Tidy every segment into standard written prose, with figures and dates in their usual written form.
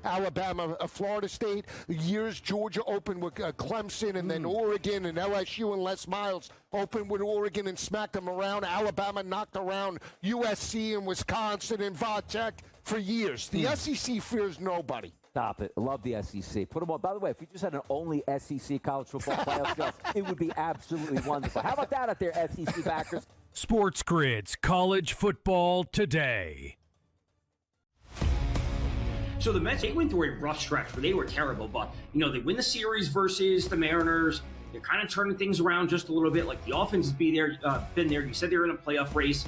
Alabama, Florida State. Years Georgia opened with Clemson, and then Oregon and LSU and Les Miles opened with Oregon and smacked them around. Alabama knocked around USC and Wisconsin and Va-Tech for years. The SEC fears nobody. Stop it. I love the SEC. Put them on. By the way, if we just had an only SEC college football playoff show, it would be absolutely wonderful. How about that out there, SEC backers? SportsGrid's College Football Today. So the Mets, they went through a rough stretch where they were terrible, but, they win the series versus the Mariners. They're kind of turning things around just a little bit. Like, the offense has been there. You said they were in a playoff race.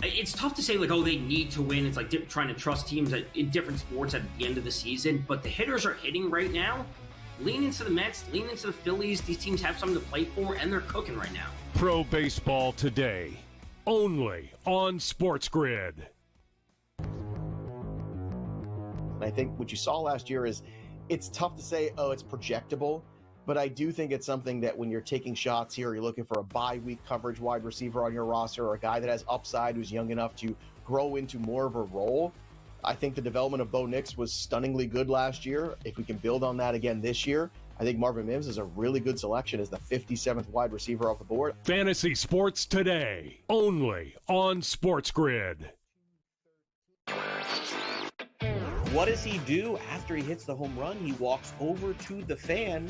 It's tough to say, they need to win. It's like trying to trust teams in different sports at the end of the season. But the hitters are hitting right now. Lean into the Mets, lean into the Phillies. These teams have something to play for, and they're cooking right now. Pro Baseball Today, only on SportsGrid. I think what you saw last year is it's tough to say, it's projectable. But I do think it's something that when you're taking shots here, you're looking for a bye-week coverage wide receiver on your roster or a guy that has upside who's young enough to grow into more of a role. I think the development of Bo Nix was stunningly good last year. If we can build on that again this year, I think Marvin Mims is a really good selection as the 57th wide receiver off the board. Fantasy Sports Today, only on SportsGrid. What does he do after he hits the home run? He walks over to the fan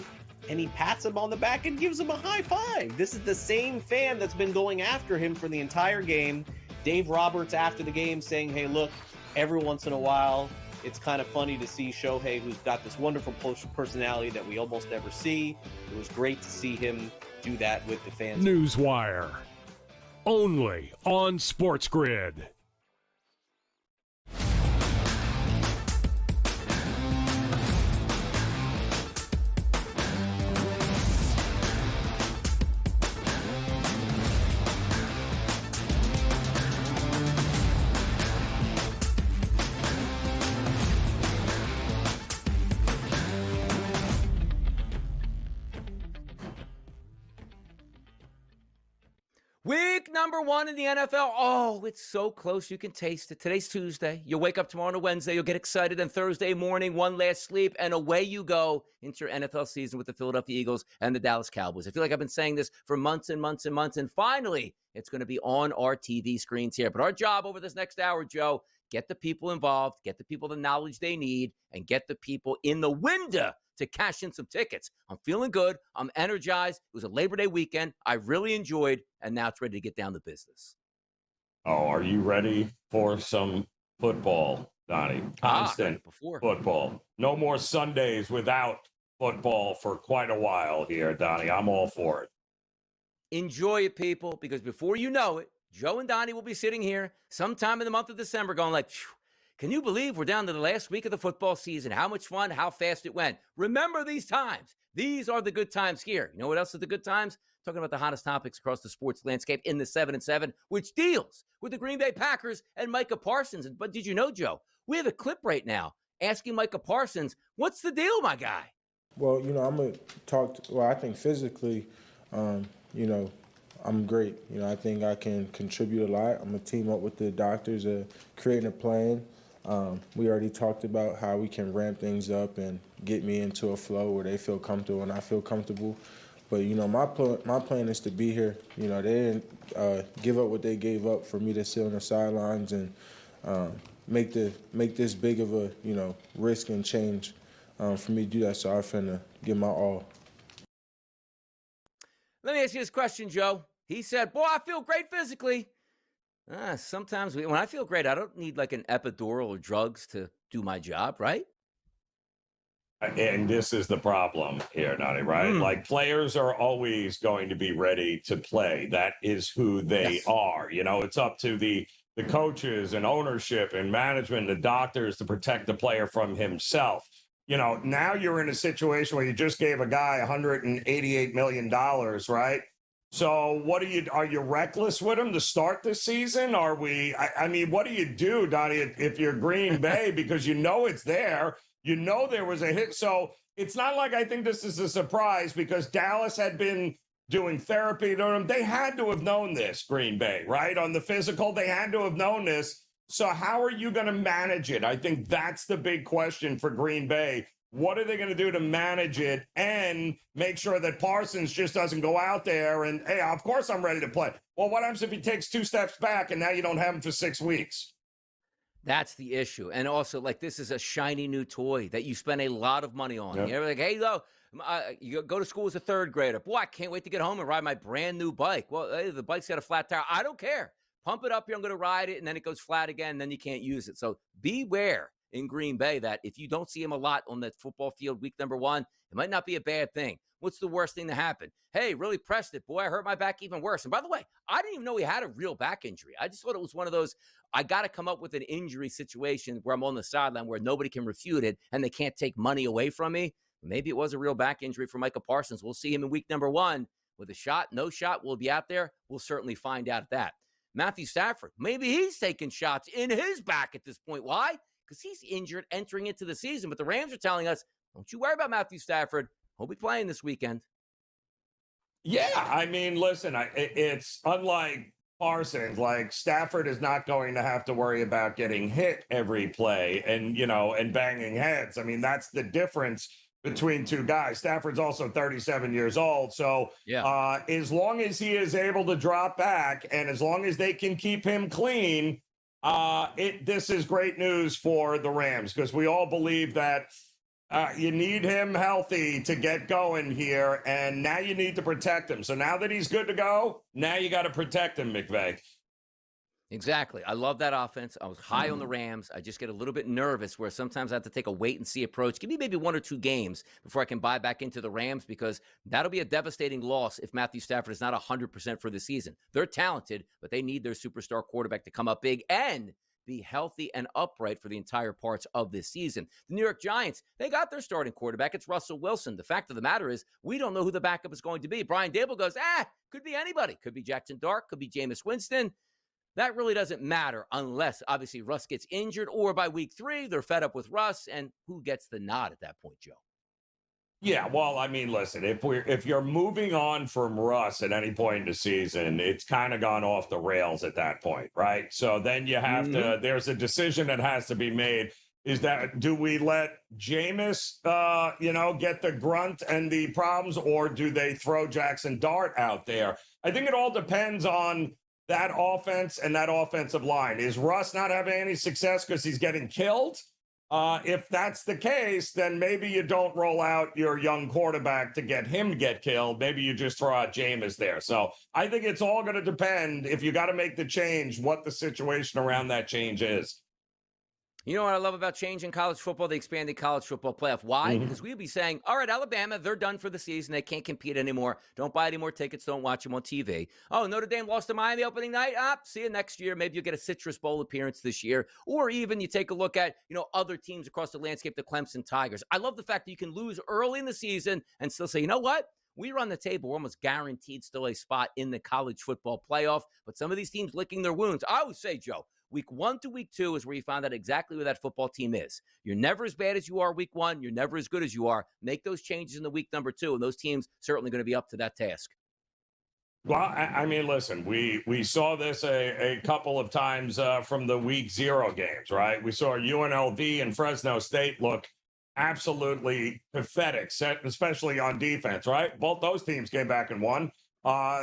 and he pats him on the back and gives him a high five. This is the same fan that's been going after him for the entire game. Dave Roberts after the game saying, hey, look, every once in a while, it's kind of funny to see Shohei, who's got this wonderful personality that we almost never see. It was great to see him do that with the fans. Newswire, only on SportsGrid. Week number 1 in the NFL. Oh, it's so close. You can taste it. Today's Tuesday. You'll wake up tomorrow on a Wednesday. You'll get excited. And Thursday morning, one last sleep, and away you go into your NFL season with the Philadelphia Eagles and the Dallas Cowboys. I feel like I've been saying this for months and months and months, and finally, it's going to be on our TV screens here. But our job over this next hour, Joe, get the people involved, get the people the knowledge they need, and get the people in the window to cash in some tickets. I'm feeling good. I'm energized. It was a Labor Day weekend. I really enjoyed, and now it's ready to get down to business. Oh, are you ready for some football, Donnie? Constant football. No more Sundays without football for quite a while here, Donnie. I'm all for it. Enjoy it, people, because before you know it, Joe and Donnie will be sitting here sometime in the month of December going like, phew, can you believe we're down to the last week of the football season? How much fun, how fast it went. Remember these times. These are the good times here. You know what else are the good times? Talking about the hottest topics across the sports landscape in the 7 and 7, which deals with the Green Bay Packers and Micah Parsons. But did you know, Joe, we have a clip right now asking Micah Parsons, what's the deal, my guy? Well, I'm going to talk, I think physically, I'm great. I think I can contribute a lot. I'm going to team up with the doctors, creating a plan. We already talked about how we can ramp things up and get me into a flow where they feel comfortable and I feel comfortable. But, my plan is to be here. They didn't give up what they gave up for me to sit on the sidelines and make this big of a, risk and change for me to do that. So I'm finna give my all. Let me ask you this question, Joe. He said, boy, I feel great physically. Sometimes when I feel great, I don't need like an epidural or drugs to do my job, right? And this is the problem here, Donnie, right? Like players are always going to be ready to play. That is who they are. It's up to the coaches and ownership and management, the doctors to protect the player from himself. Now you're in a situation where you just gave a guy $188 million, right? So are you reckless with him to start this season? Are we, what do you do, Donnie, if you're Green Bay, because it's there, there was a hit. So it's not like I think this is a surprise because Dallas had been doing therapy to him. They had to have known this, Green Bay, right? On the physical, they had to have known this. So how are you going to manage it? I think that's the big question for Green Bay. What are they going to do to manage it and make sure that Parsons just doesn't go out there and, hey, of course I'm ready to play. Well, what happens if he takes 2 steps back and now you don't have him for 6 weeks? That's the issue. And also, like, this is a shiny new toy that you spend a lot of money on. Yep. You're like, hey, though, you go to school as a third grader. Boy, I can't wait to get home and ride my brand new bike. Well, hey, the bike's got a flat tire. I don't care. Pump it up here. I'm going to ride it. And then it goes flat again. And then you can't use it. So beware in Green Bay that if you don't see him a lot on that football field week number 1, it might not be a bad thing. What's the worst thing to happen? Hey, really pressed it. Boy, I hurt my back even worse. And by the way, I didn't even know he had a real back injury. I just thought it was one of those, I got to come up with an injury situation where I'm on the sideline where nobody can refute it and they can't take money away from me. Maybe it was a real back injury for Micah Parsons. We'll see him in week number 1 with a shot, no shot. We'll be out there. We'll certainly find out that. Matthew Stafford, maybe he's taking shots in his back at this point. Why? Because he's injured entering into the season. But the Rams are telling us, don't you worry about Matthew Stafford. He'll be playing this weekend. Yeah, I mean, listen, it's unlike Parsons. Like, Stafford is not going to have to worry about getting hit every play and, and banging heads. I mean, that's the difference between two guys. Stafford's also 37 years old. So as long as he is able to drop back and as long as they can keep him clean, this is great news for the Rams because we all believe that you need him healthy to get going here, and now you need to protect him. So now that he's good to go, now you got to protect him, McVay. Exactly. I love that offense. I was high on the Rams. I just get a little bit nervous where sometimes I have to take a wait-and-see approach. Give me maybe 1 or 2 games before I can buy back into the Rams because that'll be a devastating loss if Matthew Stafford is not 100% for the season. They're talented, but they need their superstar quarterback to come up big and be healthy and upright for the entire parts of this season. The New York Giants, they got their starting quarterback. It's Russell Wilson. The fact of the matter is we don't know who the backup is going to be. Brian Dable goes, could be anybody. Could be Jackson Dart. Could be Jameis Winston. That really doesn't matter unless, obviously, Russ gets injured or by week 3, they're fed up with Russ. And who gets the nod at that point, Joe? Yeah, well, I mean, listen, if you're moving on from Russ at any point in the season, it's kind of gone off the rails at that point, right? So then you have to, there's a decision that has to be made. Is that, do we let Jameis, get the grunt and the problems, or do they throw Jackson Dart out there? I think it all depends on that offense and that offensive line. Is Russ not having any success because he's getting killed? If that's the case, then maybe you don't roll out your young quarterback to get him to get killed. Maybe you just throw out Jameis there. So I think it's all going to depend, if you got to make the change, what the situation around that change is. You know what I love about changing college football? The expanded college football playoff. Why? Because we'd be saying, all right, Alabama, they're done for the season. They can't compete anymore. Don't buy any more tickets. Don't watch them on TV. Oh, Notre Dame lost to Miami opening night. See you next year. Maybe you'll get a Citrus Bowl appearance this year. Or even you take a look at, other teams across the landscape, the Clemson Tigers. I love the fact that you can lose early in the season and still say, you know what? We run the table. We're almost guaranteed still a spot in the college football playoff. But some of these teams licking their wounds. I always say, Joe, week 1 to week 2 is where you find out exactly where that football team is. You're never as bad as you are week 1. You're never as good as you are. Make those changes in the week number 2, and those teams certainly going to be up to that task. Well, I mean, listen, we saw this a couple of times from the week 0 games, right? We saw UNLV and Fresno State look absolutely pathetic, especially on defense, right? Both those teams came back and won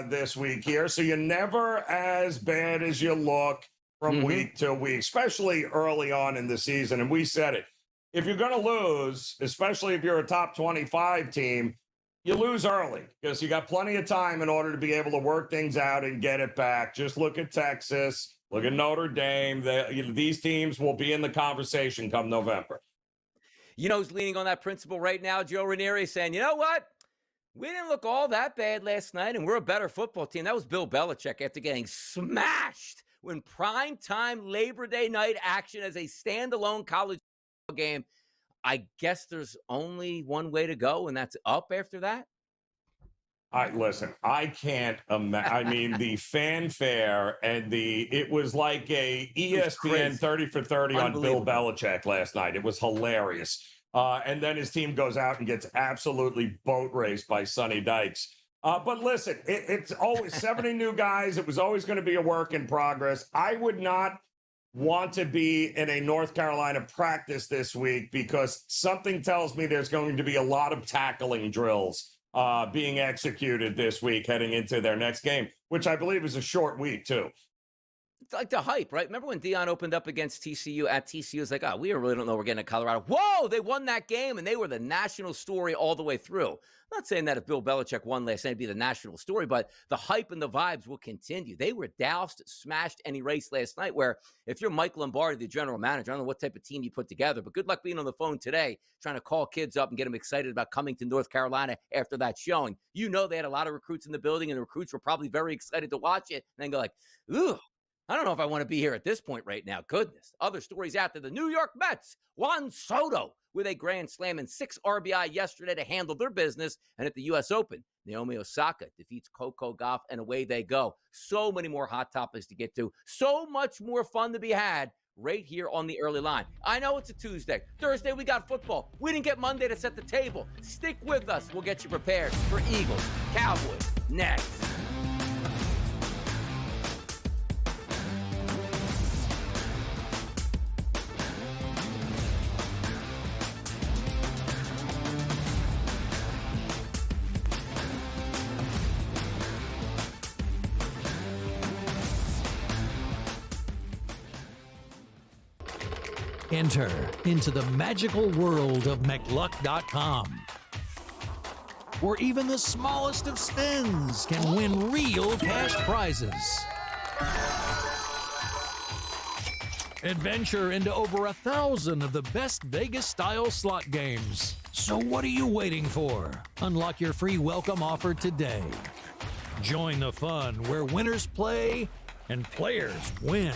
this week here. So you're never as bad as you look from week to week, especially early on in the season. And we said it. If you're going to lose, especially if you're a top 25 team, you lose early because you got plenty of time in order to be able to work things out and get it back. Just look at Texas, look at Notre Dame. These teams will be in the conversation come November. You know who's leaning on that principle right now? Joe Ranieri saying, you know what? We didn't look all that bad last night, and we're a better football team. That was Bill Belichick after getting smashed when primetime Labor Day night action as a standalone college game. I guess there's only one way to go, and that's up after that. Listen, I can't imagine. I mean, the fanfare and it was like a ESPN 30 for 30 on Bill Belichick last night. It was hilarious. And then his team goes out and gets absolutely boat raced by Sonny Dykes. But listen, it's always 70 new guys. It was always going to be a work in progress. I would not want to be in a North Carolina practice this week because something tells me there's going to be a lot of tackling drills being executed this week heading into their next game, which I believe is a short week too. It's like the hype, right? Remember when Deion opened up against TCU at TCU? It was like, we really don't know we're getting to Colorado. Whoa, they won that game, and they were the national story all the way through. I'm not saying that if Bill Belichick won last night, it'd be the national story, but the hype and the vibes will continue. They were doused, smashed, and erased last night, where if you're Mike Lombardi, the general manager, I don't know what type of team you put together, but good luck being on the phone today trying to call kids up and get them excited about coming to North Carolina after that showing. You know they had a lot of recruits in the building, and the recruits were probably very excited to watch it, and then go like, ooh, I don't know if I want to be here at this point right now. Goodness. Other stories after the New York Mets. Juan Soto with a grand slam and 6 RBI yesterday to handle their business. And at the U.S. Open, Naomi Osaka defeats Coco Gauff, and away they go. So many more hot topics to get to. So much more fun to be had right here on the early line. I know it's a Tuesday. Thursday, we got football. We didn't get Monday to set the table. Stick with us. We'll get you prepared for Eagles, Cowboys, next. Enter into the magical world of McLuck.com, where even the smallest of spins can win real cash prizes. Adventure into over 1,000 of the best Vegas-style slot games. So what are you waiting for? Unlock your free welcome offer today. Join the fun where winners play and players win.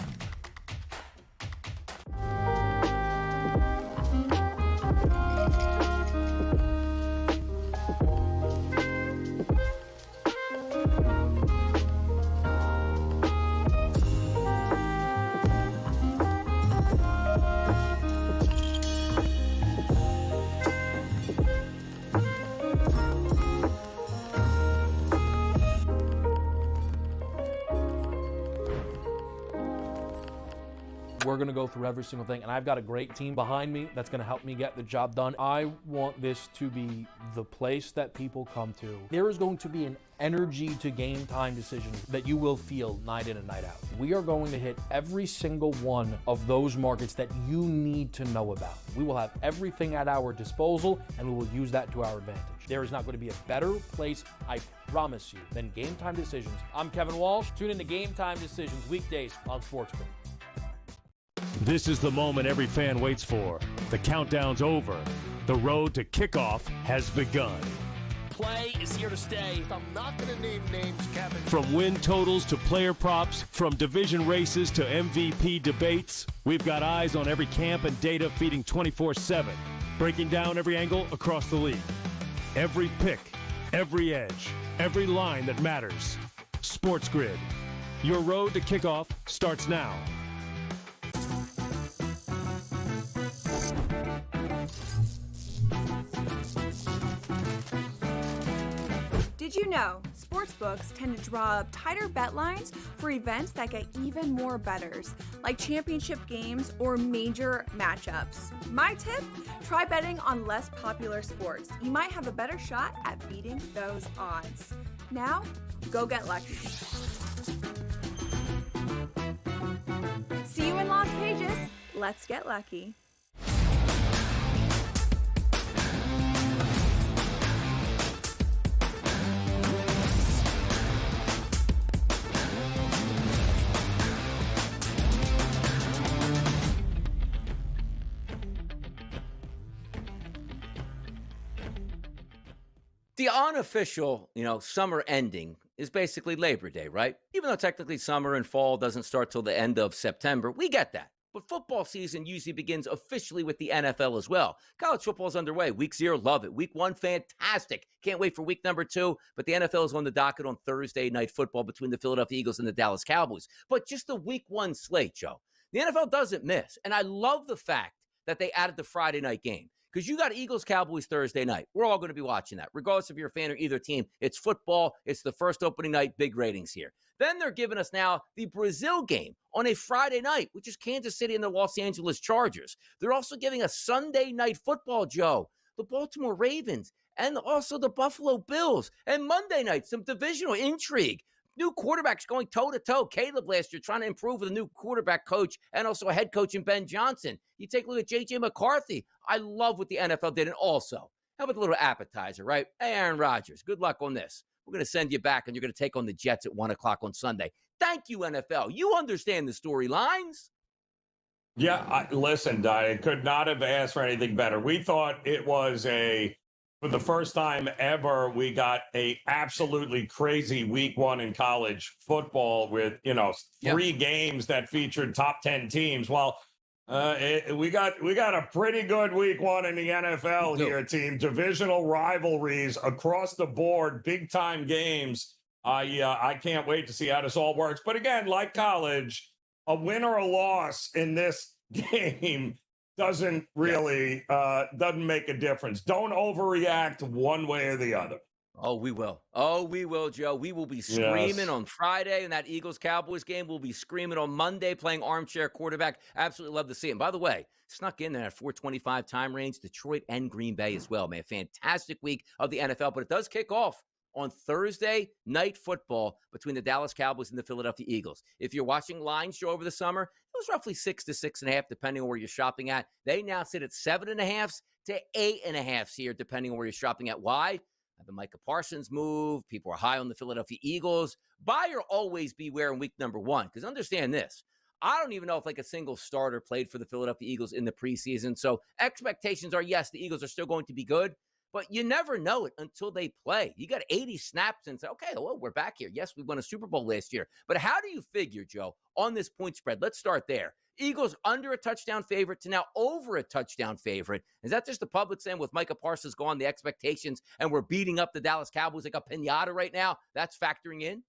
We're going to go through every single thing, and I've got a great team behind me that's going to help me get the job done. I want this to be the place that people come to. There is going to be an energy to game time decisions that you will feel night in and night out. We are going to hit every single one of those markets that you need to know about. We will have everything at our disposal, and we will use that to our advantage. There is not going to be a better place, I promise you, than Game Time Decisions. I'm Kevin Walsh. Tune in to Game Time Decisions weekdays on SportsGrid. This is the moment every fan waits for. The countdown's over. The road to kickoff has begun. Play is here to stay. I'm not going to name names, Kevin. From win totals to player props, from division races to MVP debates, we've got eyes on every camp and data feeding 24/7, breaking down every angle across the league. Every pick, every edge, every line that matters. SportsGrid. Your road to kickoff starts now. Did you know sportsbooks tend to draw up tighter bet lines for events that get even more bettors, like championship games or major matchups? My tip? Try betting on less popular sports. You might have a better shot at beating those odds. Now, go get lucky. See you in Las Vegas. Let's get lucky. The unofficial, summer ending is basically Labor Day, right? Even though technically summer and fall doesn't start till the end of September, we get that. But football season usually begins officially with the NFL as well. College football is underway. Week 0, love it. Week 1, fantastic. Can't wait for week number 2. But the NFL is on the docket on Thursday Night Football between the Philadelphia Eagles and the Dallas Cowboys. But just the week 1 slate, Joe. The NFL doesn't miss. And I love the fact that they added the Friday night game. because you got Eagles-Cowboys Thursday night. We're all going to be watching that. Regardless if you're a fan of either team, it's football. It's the first opening night, big ratings here. Then they're giving us now the Brazil game on a Friday night, which is Kansas City and the Los Angeles Chargers. They're also giving us Sunday night football, Joe, the Baltimore Ravens, and also the Buffalo Bills. And Monday night, some divisional intrigue. New quarterbacks going toe-to-toe. Caleb last year trying to improve with a new quarterback coach and also a head coach in Ben Johnson. You take a look at J.J. McCarthy. I love what the NFL did. And also, how about a little appetizer, right? Hey, Aaron Rodgers, good luck on this. We're going to send you back, and you're going to take on the Jets at 1 o'clock on Sunday. Thank you, NFL. You understand the storylines. Yeah, listen, Donnie, could not have asked for anything better. We thought it was for the first time ever, we got a absolutely crazy week 1 in college football with, 3 games that featured top 10 teams. Well, we got a pretty good week 1 in the NFL here, team. Divisional rivalries across the board, big time games. I can't wait to see how this all works. But again, like college, a win or a loss in this game doesn't really doesn't make a difference. Don't overreact one way or the other. Oh, we will. Oh, we will, Joe. We will be screaming on Friday in that Eagles-Cowboys game. We'll be screaming on Monday playing armchair quarterback. Absolutely love to see it. And by the way, snuck in there at 4:25 time range, Detroit and Green Bay as well, man. Fantastic week of the NFL, but it does kick off on Thursday night football between the Dallas Cowboys and the Philadelphia Eagles. If you're watching lines, Joe, over the summer, it was roughly 6 to 6.5, depending on where you're shopping at. They now sit at 7.5 to 8.5 here, depending on where you're shopping at. Why? The Micah Parsons move. People are high on the Philadelphia Eagles. Buyer always beware in week number 1, because understand this. I don't even know if a single starter played for the Philadelphia Eagles in the preseason. So expectations are, yes, the Eagles are still going to be good, but you never know it until they play. You got 80 snaps and say, okay, well, we're back here. Yes, we won a Super Bowl last year. But how do you figure, Joe, on this point spread? Let's start there. Eagles under a touchdown favorite to now over a touchdown favorite. Is that just the public saying with Micah Parsons gone, the expectations, and we're beating up the Dallas Cowboys like a piñata right now? That's factoring in?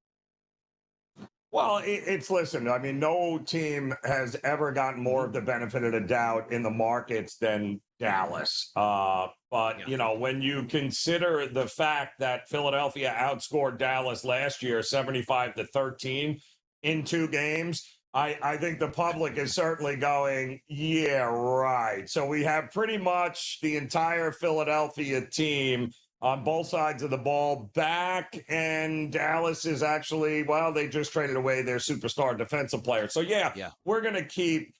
Well, listen, I mean, no team has ever gotten more of the benefit of the doubt in the markets than Dallas. When you consider the fact that Philadelphia outscored Dallas last year 75-13 in 2 games, I think the public is certainly going, yeah, right. So we have pretty much the entire Philadelphia team on both sides of the ball back, and Dallas is actually, well, they just traded away their superstar defensive player. So, yeah. We're going to keep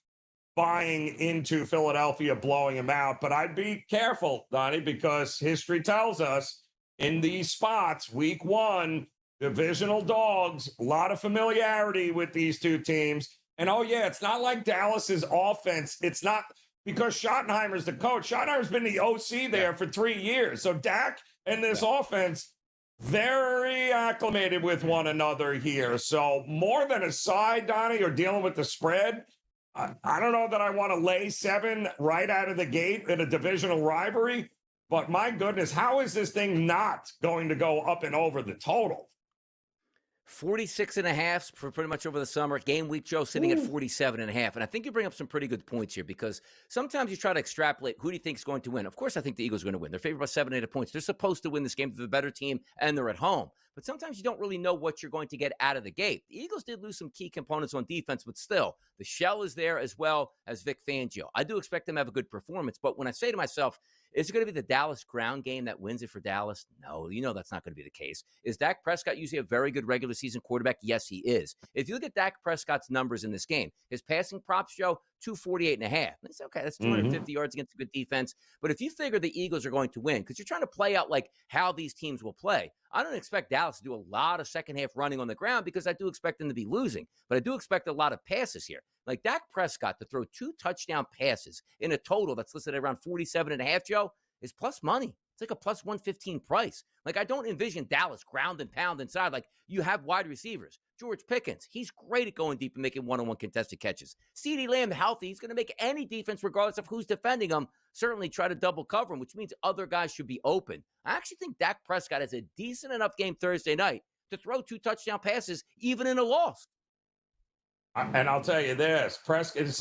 buying into Philadelphia, blowing them out. But I'd be careful, Donnie, because history tells us in these spots, week 1, divisional dogs, a lot of familiarity with these 2 teams. And, it's not like Dallas's offense. It's not because Schottenheimer's the coach. Schottenheimer's been the OC there for 3 years. So Dak and this offense, very acclimated with one another here. So more than a side, Donnie, or dealing with the spread, I don't know that I want to lay 7 right out of the gate in a divisional rivalry. But my goodness, how is this thing not going to go up and over the total? 46.5 for pretty much over the summer. Game week, Joe, sitting at 47.5. And I think you bring up some pretty good points here, because sometimes you try to extrapolate who do you think is going to win. Of course, I think the Eagles are going to win. They're favored by 7, 8 points. They're supposed to win this game. They're the better team, and they're at home. But sometimes you don't really know what you're going to get out of the gate. The Eagles did lose some key components on defense, but still, the shell is there as well as Vic Fangio. I do expect them to have a good performance, but when I say to myself, is it going to be the Dallas ground game that wins it for Dallas? No, that's not going to be the case. Is Dak Prescott usually a very good regular season quarterback? Yes, he is. If you look at Dak Prescott's numbers in this game, his passing props show 248.5. And it's okay, that's 250 yards against a good defense. But if you figure the Eagles are going to win, because you're trying to play out how these teams will play, I don't expect Dallas to do a lot of second half running on the ground, because I do expect them to be losing. But I do expect a lot of passes here. Like Dak Prescott to throw 2 touchdown passes in a total that's listed at around 47.5, Joe, is plus money. It's like a plus 115 price. I don't envision Dallas ground and pound inside. You have wide receivers. George Pickens, he's great at going deep and making one-on-one contested catches. CeeDee Lamb healthy, he's going to make any defense, regardless of who's defending him, certainly try to double cover him, which means other guys should be open. I actually think Dak Prescott has a decent enough game Thursday night to throw 2 touchdown passes, even in a loss. And I'll tell you this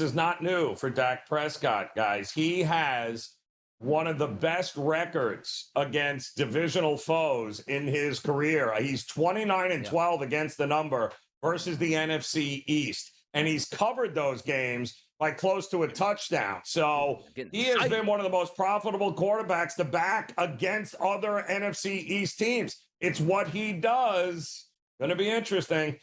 is not new for Dak Prescott, guys. He has one of the best records against divisional foes in his career. He's 29-12 against the number versus the NFC East. And he's covered those games by close to a touchdown. So he has been one of the most profitable quarterbacks to back against other NFC East teams. It's what he does. Going to be interesting.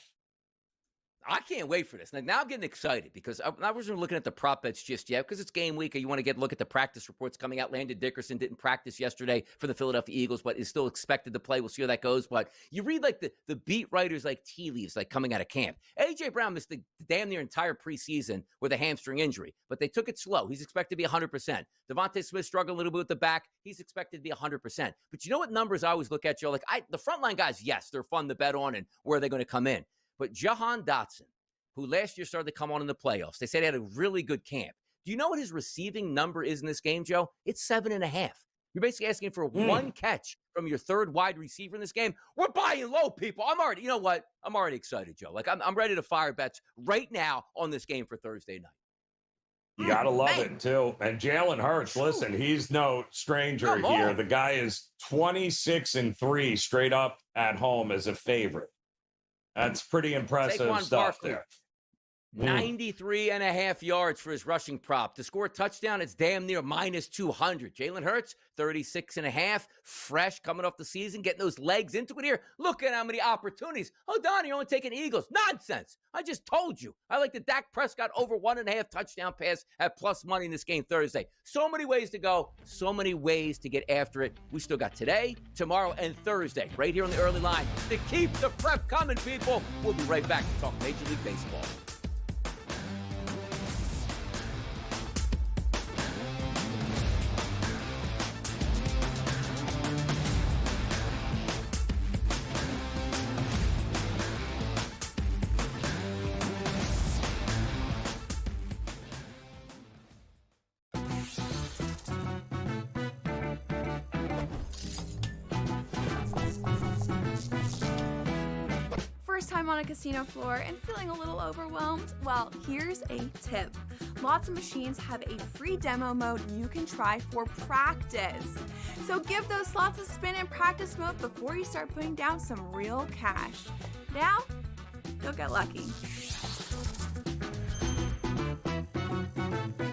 I can't wait for this. Now I'm getting excited because I wasn't looking at the prop bets just yet because it's game week. You want to look at the practice reports coming out. Landon Dickerson didn't practice yesterday for the Philadelphia Eagles, but is still expected to play. We'll see how that goes. But you read like the beat writers like tea leaves, like coming out of camp. A.J. Brown missed the damn near entire preseason with a hamstring injury, but they took it slow. He's expected to be 100%. Devontae Smith struggled a little bit with the back. He's expected to be 100%. But you know what numbers I always look at, Joe? Like the frontline guys, yes, they're fun to bet on and where are they going to come in. But Jahan Dotson, who last year started to come on in the playoffs. They said he had a really good camp. Do you know what his receiving number is in this game, Joe? It's 7.5. You're basically asking for one catch from your third wide receiver in this game. We're buying low, people. You know what? I'm already excited, Joe. Like, I'm ready to fire bets right now on this game for Thursday night. You got to love it, too. And Jalen Hurts, listen, he's no stranger here. The guy is 26-3 straight up at home as a favorite. That's pretty impressive Saquon stuff Barkley, there. 93.5 yards for his rushing prop. To score a touchdown, it's damn near minus 200. Jalen Hurts, 36.5, fresh coming off the season, getting those legs into it here. Look at how many opportunities. Oh, Donnie, you're only taking Eagles. Nonsense. I just told you. I like the Dak Prescott over 1.5 touchdown pass at plus money in this game Thursday. So many ways to go, so many ways to get after it. We still got today, tomorrow, and Thursday right here on the early line to keep the prep coming, people. We'll be right back to talk Major League Baseball. First time on a casino floor and feeling a little overwhelmed? Well, here's a tip. Lots of machines have a free demo mode you can try for practice. So give those slots a spin in practice mode before you start putting down some real cash. Now, go get lucky.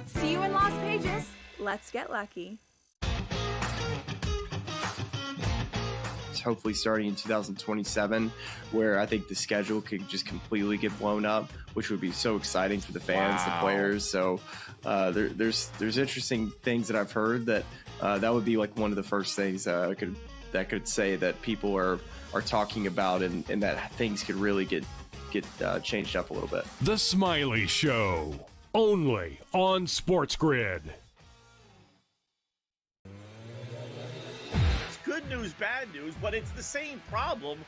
See you in Las Vegas. Let's get lucky. Hopefully starting in 2027, where I think the schedule could just completely get blown up, which would be so exciting for the fans, the players. So there's interesting things that I've heard that that would be like one of the first things that could say that people are talking about, and that things could really get changed up a little bit. The Smiley Show, only on SportsGrid. Good news, bad news, but it's the same problem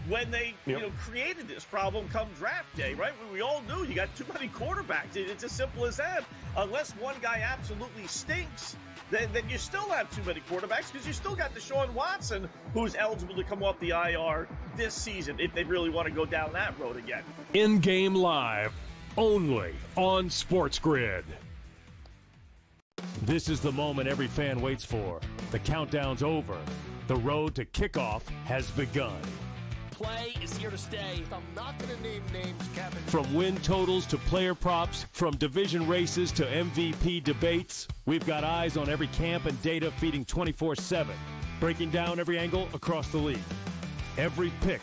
when they created this problem come draft day, right? We all knew you got too many quarterbacks. It's as simple as that. Unless one guy absolutely stinks, then you still have too many quarterbacks because you still got Deshaun Watson, who's eligible to come off the IR this season if they really want to go down that road again. In-game live, only on SportsGrid. This is the moment every fan waits for. The countdown's over. The road to kickoff has begun. Play is here to stay. I'm not going to name names, Kevin. From win totals to player props, from division races to MVP debates, we've got eyes on every camp and data feeding 24/7, breaking down every angle across the league. Every pick,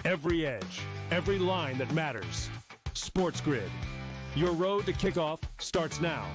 every edge, every line that matters. SportsGrid. Your road to kickoff starts now.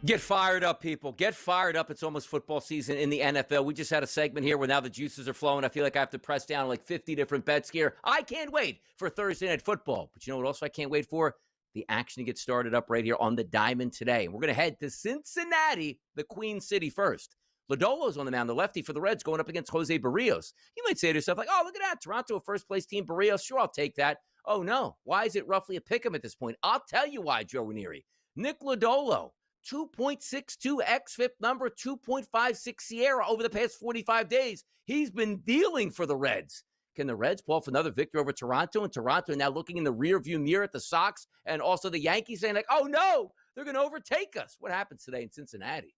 Get fired up, people. Get fired up. It's almost football season in the NFL. We just had a segment here where now the juices are flowing. I feel like I have to press down like 50 different bets here. I can't wait for Thursday Night Football. But you know what also I can't wait for? The action to get started up right here on the Diamond today. We're going to head to Cincinnati, the Queen City first. Lodolo's on the mound, the lefty for the Reds, going up against Jose Barrios. You might say to yourself, like, oh, look at that. Toronto, a first-place team. Barrios, sure, I'll take that. Oh, no. Why is it roughly a pick 'em at this point? I'll tell you why, Joe Ranieri. Nick Lodolo, 2.62 xFIP number, 2.56 Sierra over the past 45 days. He's been dealing for the Reds. Can the Reds pull off another victory over Toronto? And Toronto now looking in the rearview mirror at the Sox and also the Yankees saying, like, oh, no, they're going to overtake us. What happens today in Cincinnati?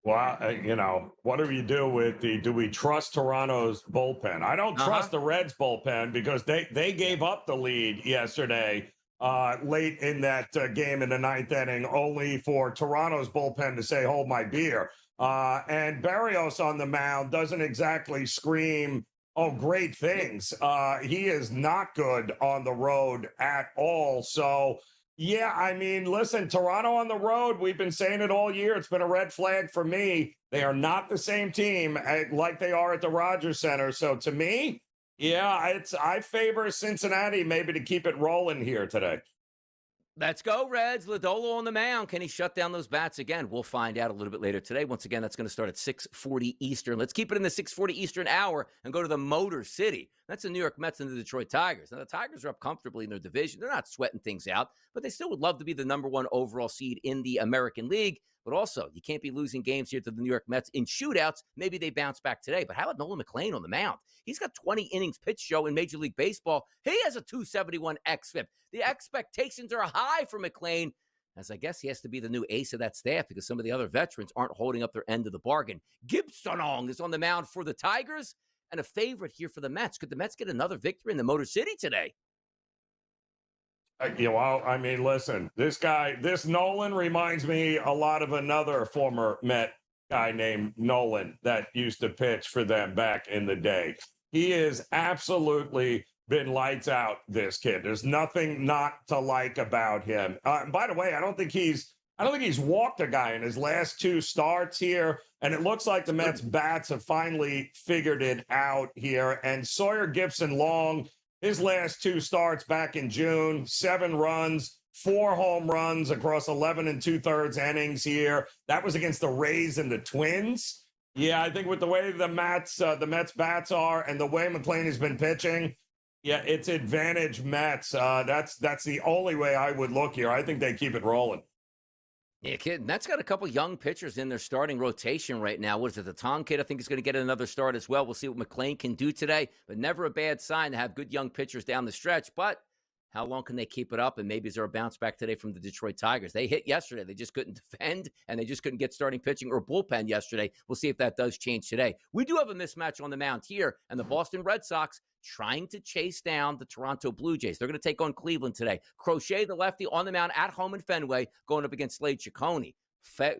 Well, what do we do with do we trust Toronto's bullpen? I don't trust the Reds bullpen because they gave up the lead yesterday late in that game in the ninth inning, only for Toronto's bullpen to say, hold my beer. And Barrios on the mound doesn't exactly scream, oh, great things. He is not good on the road at all. So, yeah, I mean, listen, Toronto on the road, we've been saying it all year. It's been a red flag for me. They are not the same team like they are at the Rogers Center. So to me, yeah, I favor Cincinnati maybe to keep it rolling here today. Let's go, Reds. Lodolo on the mound. Can he shut down those bats again? We'll find out a little bit later today. Once again, that's going to start at 6:40 Eastern. Let's keep it in the 6:40 Eastern hour and go to the Motor City. That's the New York Mets and the Detroit Tigers. Now, the Tigers are up comfortably in their division. They're not sweating things out, but they still would love to be the number one overall seed in the American League. But also, you can't be losing games here to the New York Mets in shootouts. Maybe they bounce back today. But how about Nolan McLean on the mound? He's got 20 innings pitched, Joe, in Major League Baseball. He has a 271 xFIP. The expectations are high for McLean, as I guess he has to be the new ace of that staff because some of the other veterans aren't holding up their end of the bargain. Gibson is on the mound for the Tigers and a favorite here for the Mets. Could the Mets get another victory in the Motor City today? Well, I mean, listen, this Nolan reminds me a lot of another former Met guy named Nolan that used to pitch for them back in the day. He is absolutely been lights out, this kid. There's nothing not to like about him. By the way, I don't think he's walked a guy in his last two starts here, and it looks like the Mets bats have finally figured it out here. And Sawyer Gibson-Long, his last two starts back in June, 7 runs, 4 home runs across 11 2/3 innings here. That was against the Rays and the Twins. Yeah, I think with the way the Mets bats are and the way McLean has been pitching, yeah, it's advantage Mets. That's the only way I would look here. I think they keep it rolling. Yeah, kid. That's got a couple young pitchers in their starting rotation right now. What is it? The Tom kid, I think, is going to get another start as well. We'll see what McLean can do today, but never a bad sign to have good young pitchers down the stretch. But how long can they keep it up? And maybe is there a bounce back today from the Detroit Tigers? They hit yesterday. They just couldn't defend, and they just couldn't get starting pitching or bullpen yesterday. We'll see if that does change today. We do have a mismatch on the mound here, and the Boston Red Sox trying to chase down the Toronto Blue Jays. They're going to take on Cleveland today. Crochet, the lefty, on the mound at home in Fenway, going up against Slade Ciccone.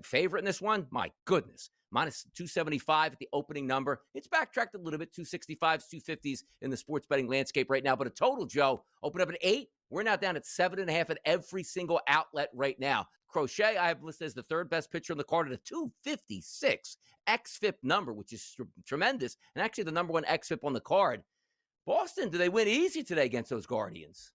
Favorite in this one? My goodness. Minus 275 at the opening number. It's backtracked a little bit, 265s, 250s in the sports betting landscape right now. But a total, Joe, open up at 8. We're now down at 7.5 at every single outlet right now. Crochet, I have listed as the third best pitcher on the card at a 256 xFIP number, which is tremendous. And actually the number one xFIP on the card. Boston, do they win easy today against those Guardians?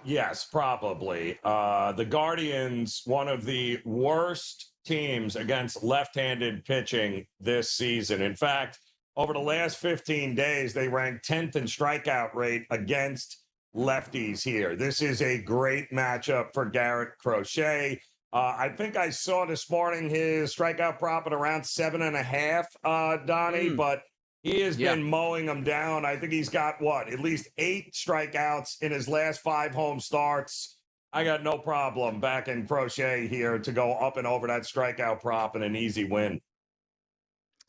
Yes, probably. The Guardians, one of the worst teams against left-handed pitching this season. In fact, over the last 15 days, they ranked 10th in strikeout rate against lefties here. This is a great matchup for Garrett Crochet. I think I saw this morning his strikeout prop at around 7.5, Donnie, but he has been mowing them down. I think he's got, at least 8 strikeouts in his last 5 home starts. I got no problem backing Crochet here to go up and over that strikeout prop and an easy win.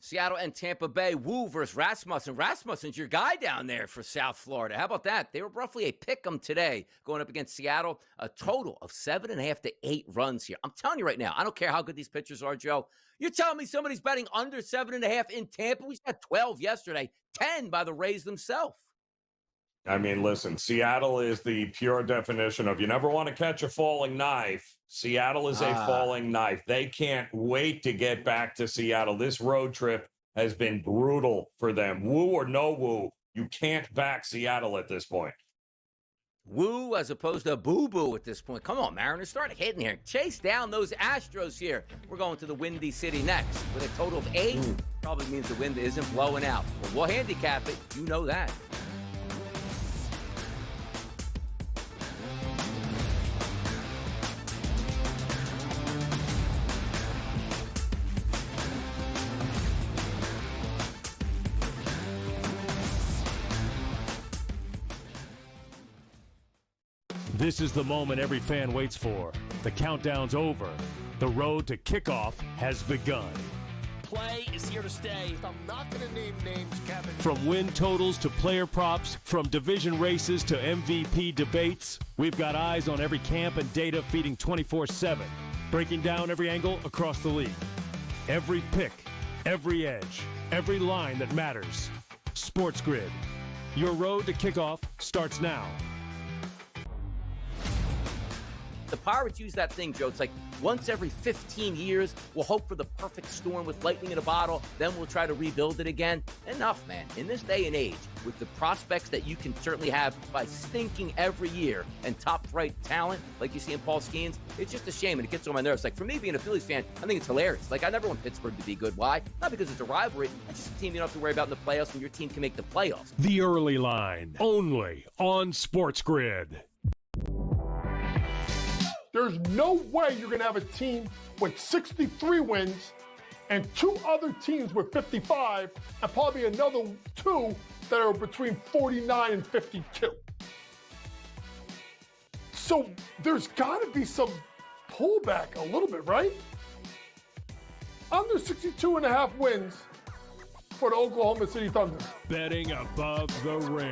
Seattle and Tampa Bay, Wu versus Rasmussen. Rasmussen's your guy down there for South Florida. How about that? They were roughly a pick-em today going up against Seattle. A total of 7.5 to 8 runs here. I'm telling you right now, I don't care how good these pitchers are, Joe. You're telling me somebody's betting under 7.5 in Tampa? We got 12 yesterday, 10 by the Rays themselves. I mean, listen, Seattle is the pure definition of you never want to catch a falling knife. Seattle is a falling knife. They can't wait to get back to Seattle. This road trip has been brutal for them. Woo or no woo, you can't back Seattle at this point. Woo as opposed to boo-boo at this point. Come on, Mariners, start hitting here. Chase down those Astros here. We're going to the Windy City next with a total of 8. Probably means the wind isn't blowing out. But we'll handicap it. You know that. This is the moment every fan waits for. The countdown's over. The road to kickoff has begun. Play is here to stay. I'm not going to name names, Kevin. From win totals to player props, from division races to MVP debates, we've got eyes on every camp and data feeding 24/7, breaking down every angle across the league. Every pick, every edge, every line that matters. SportsGrid. Your road to kickoff starts now. The Pirates use that thing, Joe. It's like once every 15 years, we'll hope for the perfect storm with lightning in a bottle, then we'll try to rebuild it again. Enough, man. In this day and age, with the prospects that you can certainly have by stinking every year and top-flight talent like you see in Paul Skeens, it's just a shame, and it gets on my nerves. Like, for me, being a Phillies fan, I think it's hilarious. Like, I never want Pittsburgh to be good. Why? Not because it's a rivalry. It's just a team you don't have to worry about in the playoffs, and your team can make the playoffs. The Early Line, only on SportsGrid. There's no way you're going to have a team with 63 wins and two other teams with 55 and probably another two that are between 49 and 52. So there's got to be some pullback a little bit, right? Under 62 and a half wins for the Oklahoma City Thunder. Betting above the rim,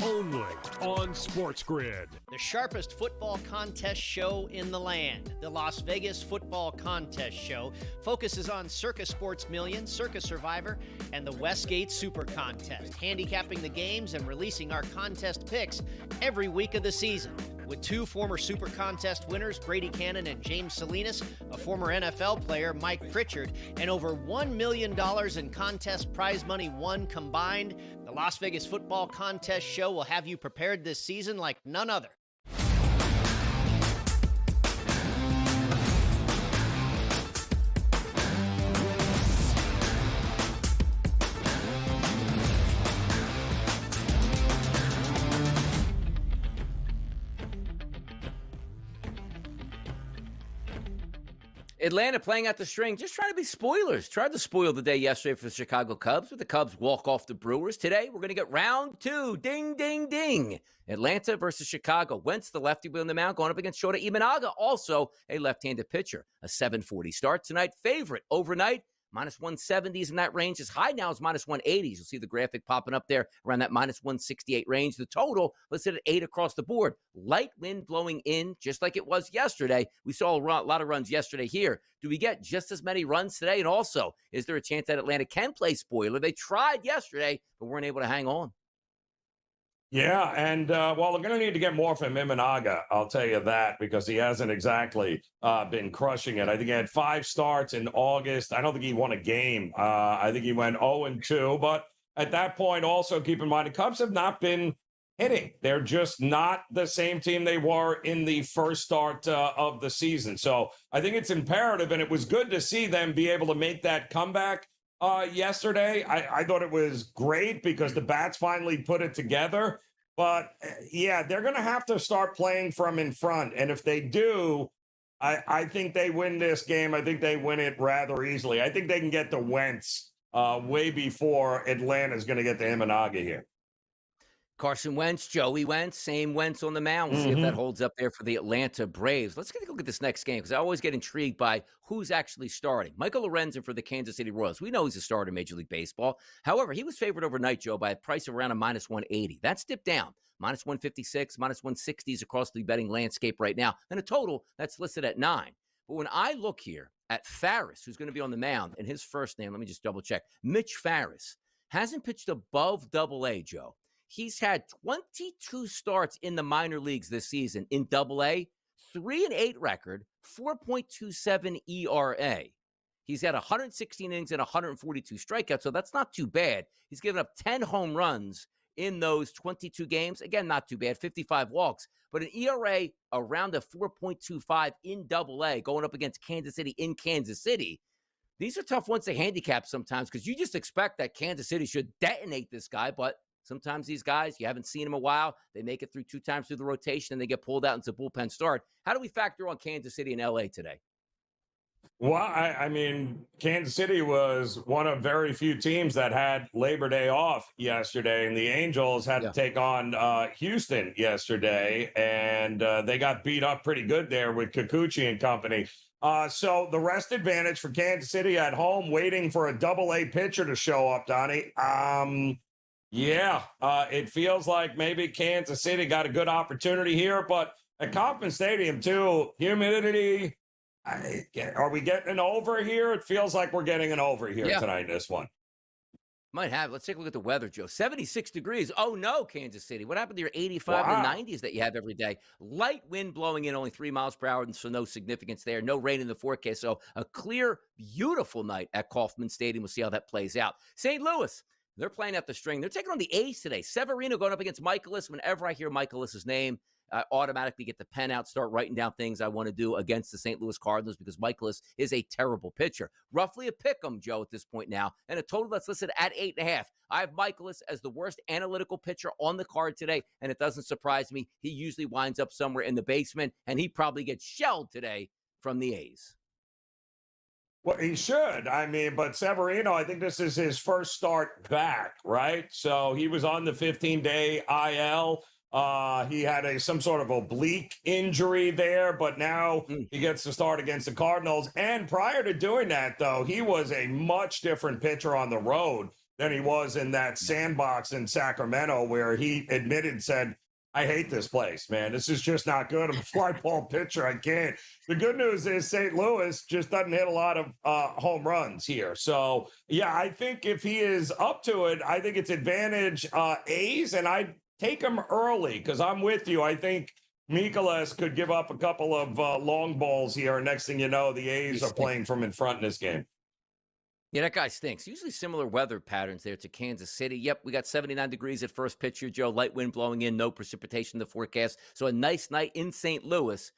only on SportsGrid. The sharpest football contest show in the land, the Las Vegas Football Contest Show, focuses on Circus Sports Million, Circus Survivor, and the Westgate Super Contest, handicapping the games and releasing our contest picks every week of the season. With two former Super Contest winners, Brady Cannon and James Salinas, a former NFL player, Mike Pritchard, and over $1 million in contest prize money won combined, the Las Vegas Football Contest Show will have you prepared this season like none other. Atlanta playing out the string, just trying to be spoilers. Tried to spoil the day yesterday for the Chicago Cubs, but the Cubs walk off the Brewers. Today, we're going to get round two. Ding, ding, ding. Atlanta versus Chicago. Wentz, the lefty on the mound, going up against Shota Imanaga, also a left-handed pitcher. A 7:40 start tonight. Favorite overnight, minus 170s in that range. As high now as minus 180s. You'll see the graphic popping up there around that minus 168 range. The total listed at 8 across the board. Light wind blowing in, just like it was yesterday. We saw a lot of runs yesterday here. Do we get just as many runs today? And also, is there a chance that Atlanta can play spoiler? They tried yesterday, but weren't able to hang on. Yeah, and well, they're going to need to get more from Imanaga, I'll tell you that, because he hasn't exactly been crushing it. I think he had 5 starts in August. I don't think he won a game. I think he went 0-2. But at that point, also keep in mind, the Cubs have not been hitting. They're just not the same team they were in the first start of the season. So I think it's imperative, and it was good to see them be able to make that comeback yesterday. I thought it was great because the bats finally put it together. But yeah, they're going to have to start playing from in front. And if they do, I think they win this game. I think they win it rather easily. I think they can get to Wentz way before Atlanta's going to get to Imanaga here. Carson Wentz, Joey Wentz, same Wentz on the mound. We'll see if that holds up there for the Atlanta Braves. Let's get a look at this next game because I always get intrigued by who's actually starting. Michael Lorenzen for the Kansas City Royals. We know he's a starter in Major League Baseball. However, he was favored overnight, Joe, by a price of around a minus 180. That's dipped down. Minus 156, minus 160s across the betting landscape right now. And a total that's listed at 9. But when I look here at Farris, who's going to be on the mound, and his first name, let me just double check. Mitch Farris hasn't pitched above Double-A, Joe. He's had 22 starts in the minor leagues this season in Double-A, 3-8 record, 4.27 ERA. He's had 116 innings and 142 strikeouts, so that's not too bad. He's given up 10 home runs in those 22 games. Again, not too bad, 55 walks, but an ERA around a 4.25 in Double-A going up against Kansas City in Kansas City. These are tough ones to handicap sometimes because you just expect that Kansas City should detonate this guy, but sometimes these guys, you haven't seen them a while. They make it through 2 times through the rotation, and they get pulled out into bullpen start. How do we factor on Kansas City and L.A. today? Well, I mean, Kansas City was one of very few teams that had Labor Day off yesterday, and the Angels had to take on Houston yesterday, and they got beat up pretty good there with Kikuchi and company. So the rest advantage for Kansas City at home, waiting for a double-A pitcher to show up, Donnie. It feels like maybe Kansas City got a good opportunity here, but at Kauffman Stadium, too, humidity. Are we getting an over here? It feels like we're getting an over here tonight in this one. Might have. Let's take a look at the weather, Joe. 76 degrees. Oh, no, Kansas City. What happened to your 85 and 90s that you have every day? Light wind blowing in only 3 miles per hour, and so no significance there. No rain in the forecast. So a clear, beautiful night at Kauffman Stadium. We'll see how that plays out. St. Louis, they're playing at the string. They're taking on the A's today. Severino going up against Michaelis. Whenever I hear Michaelis's name, I automatically get the pen out, start writing down things I want to do against the St. Louis Cardinals because Michaelis is a terrible pitcher. Roughly a pick 'em, Joe, at this point now, and a total that's listed at 8.5. I have Michaelis as the worst analytical pitcher on the card today, and it doesn't surprise me. He usually winds up somewhere in the basement, and he probably gets shelled today from the A's. Well, he should. I mean, but Severino, I think this is his first start back, right? So he was on the 15-day IL. He had some sort of oblique injury there, but now he gets to start against the Cardinals. And prior to doing that, though, he was a much different pitcher on the road than he was in that sandbox in Sacramento, where he said, I hate this place, man. This is just not good. I'm a fly ball pitcher. I can't. The good news is St. Louis just doesn't hit a lot of home runs here. So, yeah, I think if he is up to it, I think it's advantage A's, and I take him early because I'm with you. I think Michaelis could give up a couple of long balls here. And next thing you know, the A's are playing from in front in this game. Yeah, that guy stinks. Usually similar weather patterns there to Kansas City. Yep, we got 79 degrees at first pitch here, Joe. Light wind blowing in, no precipitation in the forecast. So a nice night in St. Louis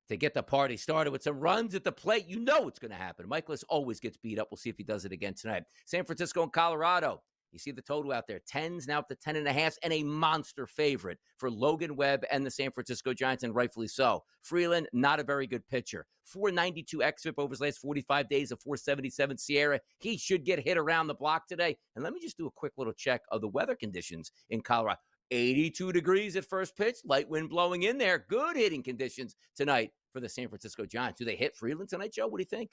to get the party started with some runs at the plate. You know what's going to happen. Michaelis always gets beat up. We'll see if he does it again tonight. San Francisco and Colorado. You see the total out there, 10s now up to 10.5, and a monster favorite for Logan Webb and the San Francisco Giants, and rightfully so. Freeland, not a very good pitcher. 492 xFIP over his last 45 days, of 477 Sierra. He should get hit around the block today. And let me just do a quick little check of the weather conditions in Colorado. 82 degrees at first pitch, light wind blowing in there. Good hitting conditions tonight for the San Francisco Giants. Do they hit Freeland tonight, Joe? What do you think?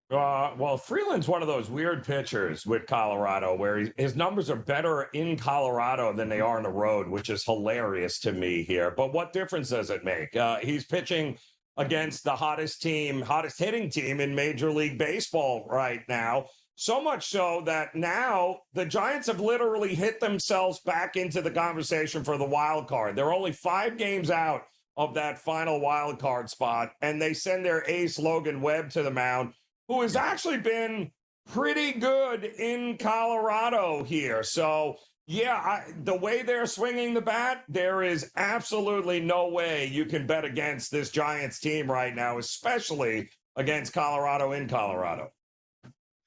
Well, Freeland's one of those weird pitchers with Colorado where his numbers are better in Colorado than they are on the road, which is hilarious to me here. But what difference does it make? He's pitching against the hottest hitting team in Major League Baseball right now. So much so that now the Giants have literally hit themselves back into the conversation for the wild card. They're only 5 games out of that final wild card spot, and they send their ace Logan Webb to the mound, who has actually been pretty good in Colorado here. So, yeah, the way they're swinging the bat, there is absolutely no way you can bet against this Giants team right now, especially against Colorado in Colorado.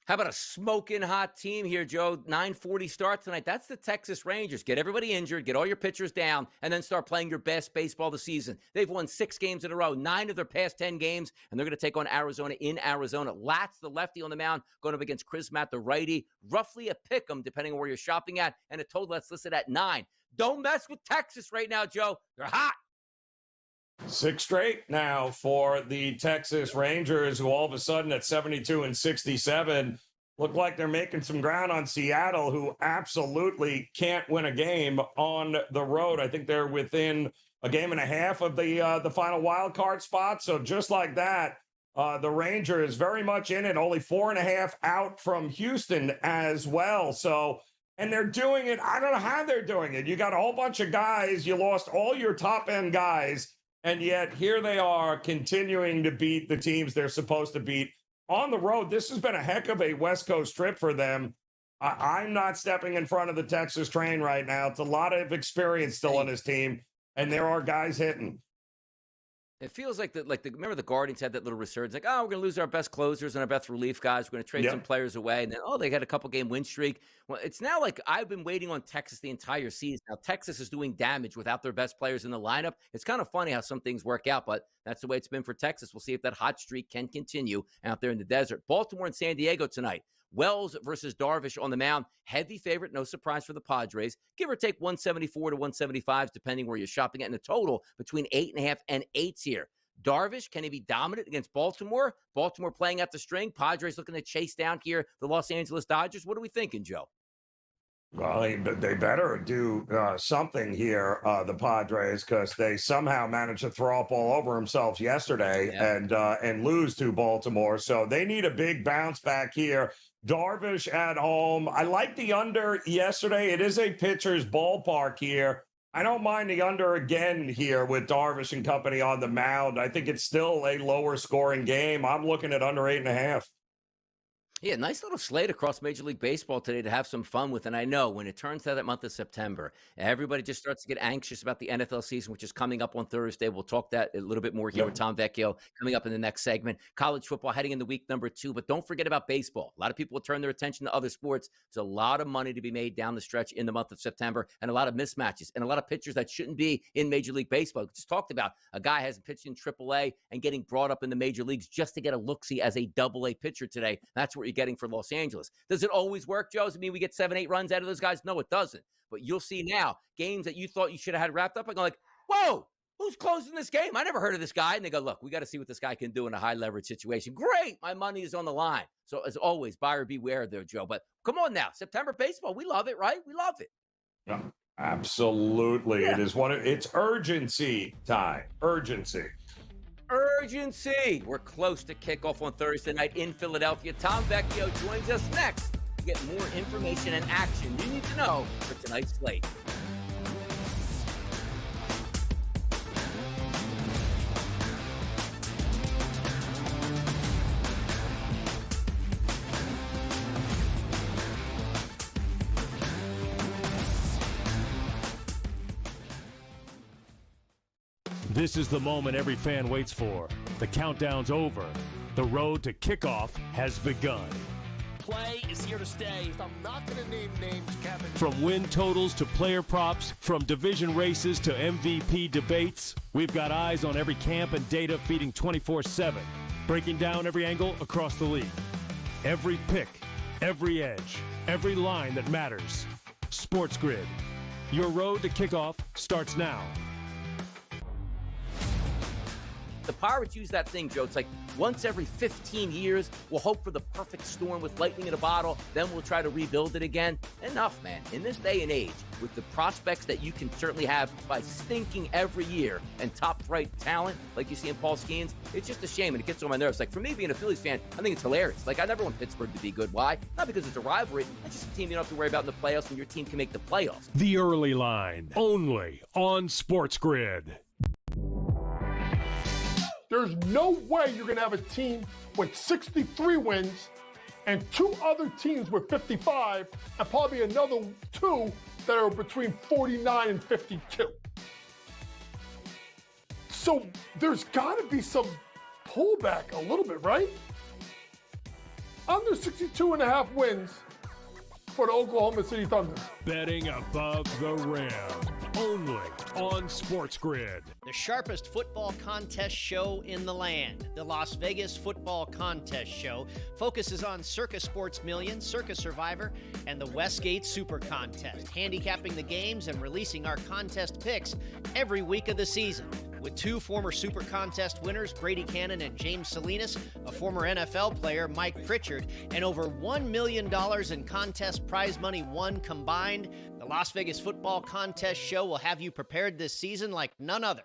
How about a smoking hot team here, Joe? 9:40 start tonight. That's the Texas Rangers. Get everybody injured, get all your pitchers down, and then start playing your best baseball of the season. They've won 6 games in a row, 9 of their past 10 games, and they're going to take on Arizona in Arizona. Latz, the lefty on the mound, going up against Chris Matt, the righty. Roughly a pick 'em, depending on where you're shopping at, and a total that's listed at 9. Don't mess with Texas right now, Joe. They're hot. 6 straight now for the Texas Rangers, who all of a sudden at 72 and 67 look like they're making some ground on Seattle, who absolutely can't win a game on the road. I think they're within a game and a half of the final wild card spot. So just like that, the Rangers very much in it, only 4.5 out from Houston as well. So, and they're doing it. I don't know how they're doing it. You got a whole bunch of guys. You lost all your top end guys. And yet here they are continuing to beat the teams they're supposed to beat on the road. This has been a heck of a West Coast trip for them. I'm not stepping in front of the Texas train right now. It's a lot of experience still on his team, and there are guys hitting. It feels like remember the Guardians had that little resurgence, like, oh, we're going to lose our best closers and our best relief guys. We're going to trade some players away. And then, oh, they had a couple-game win streak. Well, it's now like I've been waiting on Texas the entire season. Now, Texas is doing damage without their best players in the lineup. It's kind of funny how some things work out, but that's the way it's been for Texas. We'll see if that hot streak can continue out there in the desert. Baltimore and San Diego tonight. Wells versus Darvish on the mound. Heavy favorite, no surprise for the Padres. Give or take 174 to 175, depending where you're shopping at. In a total between 8.5 and 8s here. Darvish, can he be dominant against Baltimore? Baltimore playing at the string. Padres looking to chase down here the Los Angeles Dodgers. What are we thinking, Joe? Well, they better do something here, the Padres, because they somehow managed to throw up all over themselves yesterday and lose to Baltimore. So they need a big bounce back here. Darvish at home. I like the under yesterday. It is a pitcher's ballpark here. I don't mind the under again here with Darvish and company on the mound. I think it's still a lower scoring game. I'm looking at under 8.5. Yeah, nice little slate across Major League Baseball today to have some fun with. And I know when it turns to that month of September, everybody just starts to get anxious about the NFL season, which is coming up on Thursday. We'll talk that a little bit more here with Tom Vecchio coming up in the next segment. College football heading into week number 2, but don't forget about baseball. A lot of people will turn their attention to other sports. There's a lot of money to be made down the stretch in the month of September and a lot of mismatches and a lot of pitchers that shouldn't be in Major League Baseball. We just talked about a guy hasn't pitched in AAA and getting brought up in the major leagues just to get a look-see as a AA pitcher today. That's what you're getting for Los Angeles. Does it always work, Joe? Does it mean we get 7-8 runs out of those guys? No, it doesn't. But you'll see now, games that you thought you should have had wrapped up, I'm like, whoa, who's closing this game? I never heard of this guy. And they go, look, we got to see what this guy can do in a high leverage situation. Great. My money is on the line. So as always, buyer beware there, Joe. But come on now, September baseball, we love it, right? We love it. Yeah, absolutely. Yeah. It is it's urgency time. Urgency. We're close to kickoff on Thursday night in Philadelphia. Tom Vecchio joins us next to get more information and action you need to know for tonight's slate. This is the moment every fan waits for. The countdown's over. The road to kickoff has begun. Play is here to stay. I'm not going to name names, Kevin. From win totals to player props, from division races to MVP debates, we've got eyes on every camp and data feeding 24/7, breaking down every angle across the league. Every pick, every edge, every line that matters. SportsGrid. Your road to kickoff starts now. The Pirates use that thing, Joe. It's like once every 15 years, we'll hope for the perfect storm with lightning in a bottle. Then we'll try to rebuild it again. Enough, man. In this day and age, with the prospects that you can certainly have by stinking every year and top-flight talent like you see in Paul Skeens, it's just a shame, and it gets on my nerves. Like, for me, being a Phillies fan, I think it's hilarious. Like, I never want Pittsburgh to be good. Why? Not because it's a rivalry. It's just a team you don't have to worry about in the playoffs, and your team can make the playoffs. The early line, only on SportsGrid. There's no way you're going to have a team with 63 wins and 2 other teams with 55 and probably another 2 that are between 49 and 52. So there's got to be some pullback a little bit, right? Under 62.5 wins for the Oklahoma City Thunder. Betting above the rim, only on SportsGrid. The sharpest football contest show in the land, the Las Vegas Football Contest Show, focuses on Circa Sports Million, Circa Survivor, and the Westgate Super Contest, handicapping the games and releasing our contest picks every week of the season. With 2 former Super Contest winners, Brady Cannon and James Salinas, a former NFL player, Mike Pritchard, and over $1 million in contest prize money won combined, the Las Vegas Football Contest Show will have you prepared this season like none other.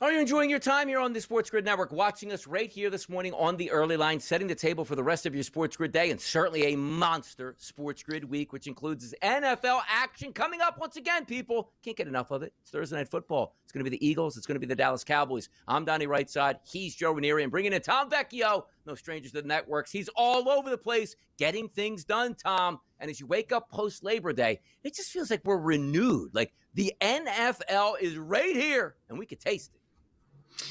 Are you enjoying your time here on the SportsGrid Network, watching us right here this morning on the early line, setting the table for the rest of your SportsGrid day, and certainly a monster SportsGrid week, which includes NFL action coming up once again, people. Can't get enough of it. It's Thursday Night Football. It's going to be the Eagles. It's going to be the Dallas Cowboys. I'm Donnie Rightside. He's Joe Ranieri, and bringing in Tom Vecchio, no strangers to the networks. He's all over the place getting things done, Tom. And as you wake up post-Labor Day, it just feels like we're renewed. Like the NFL is right here, and we could taste it.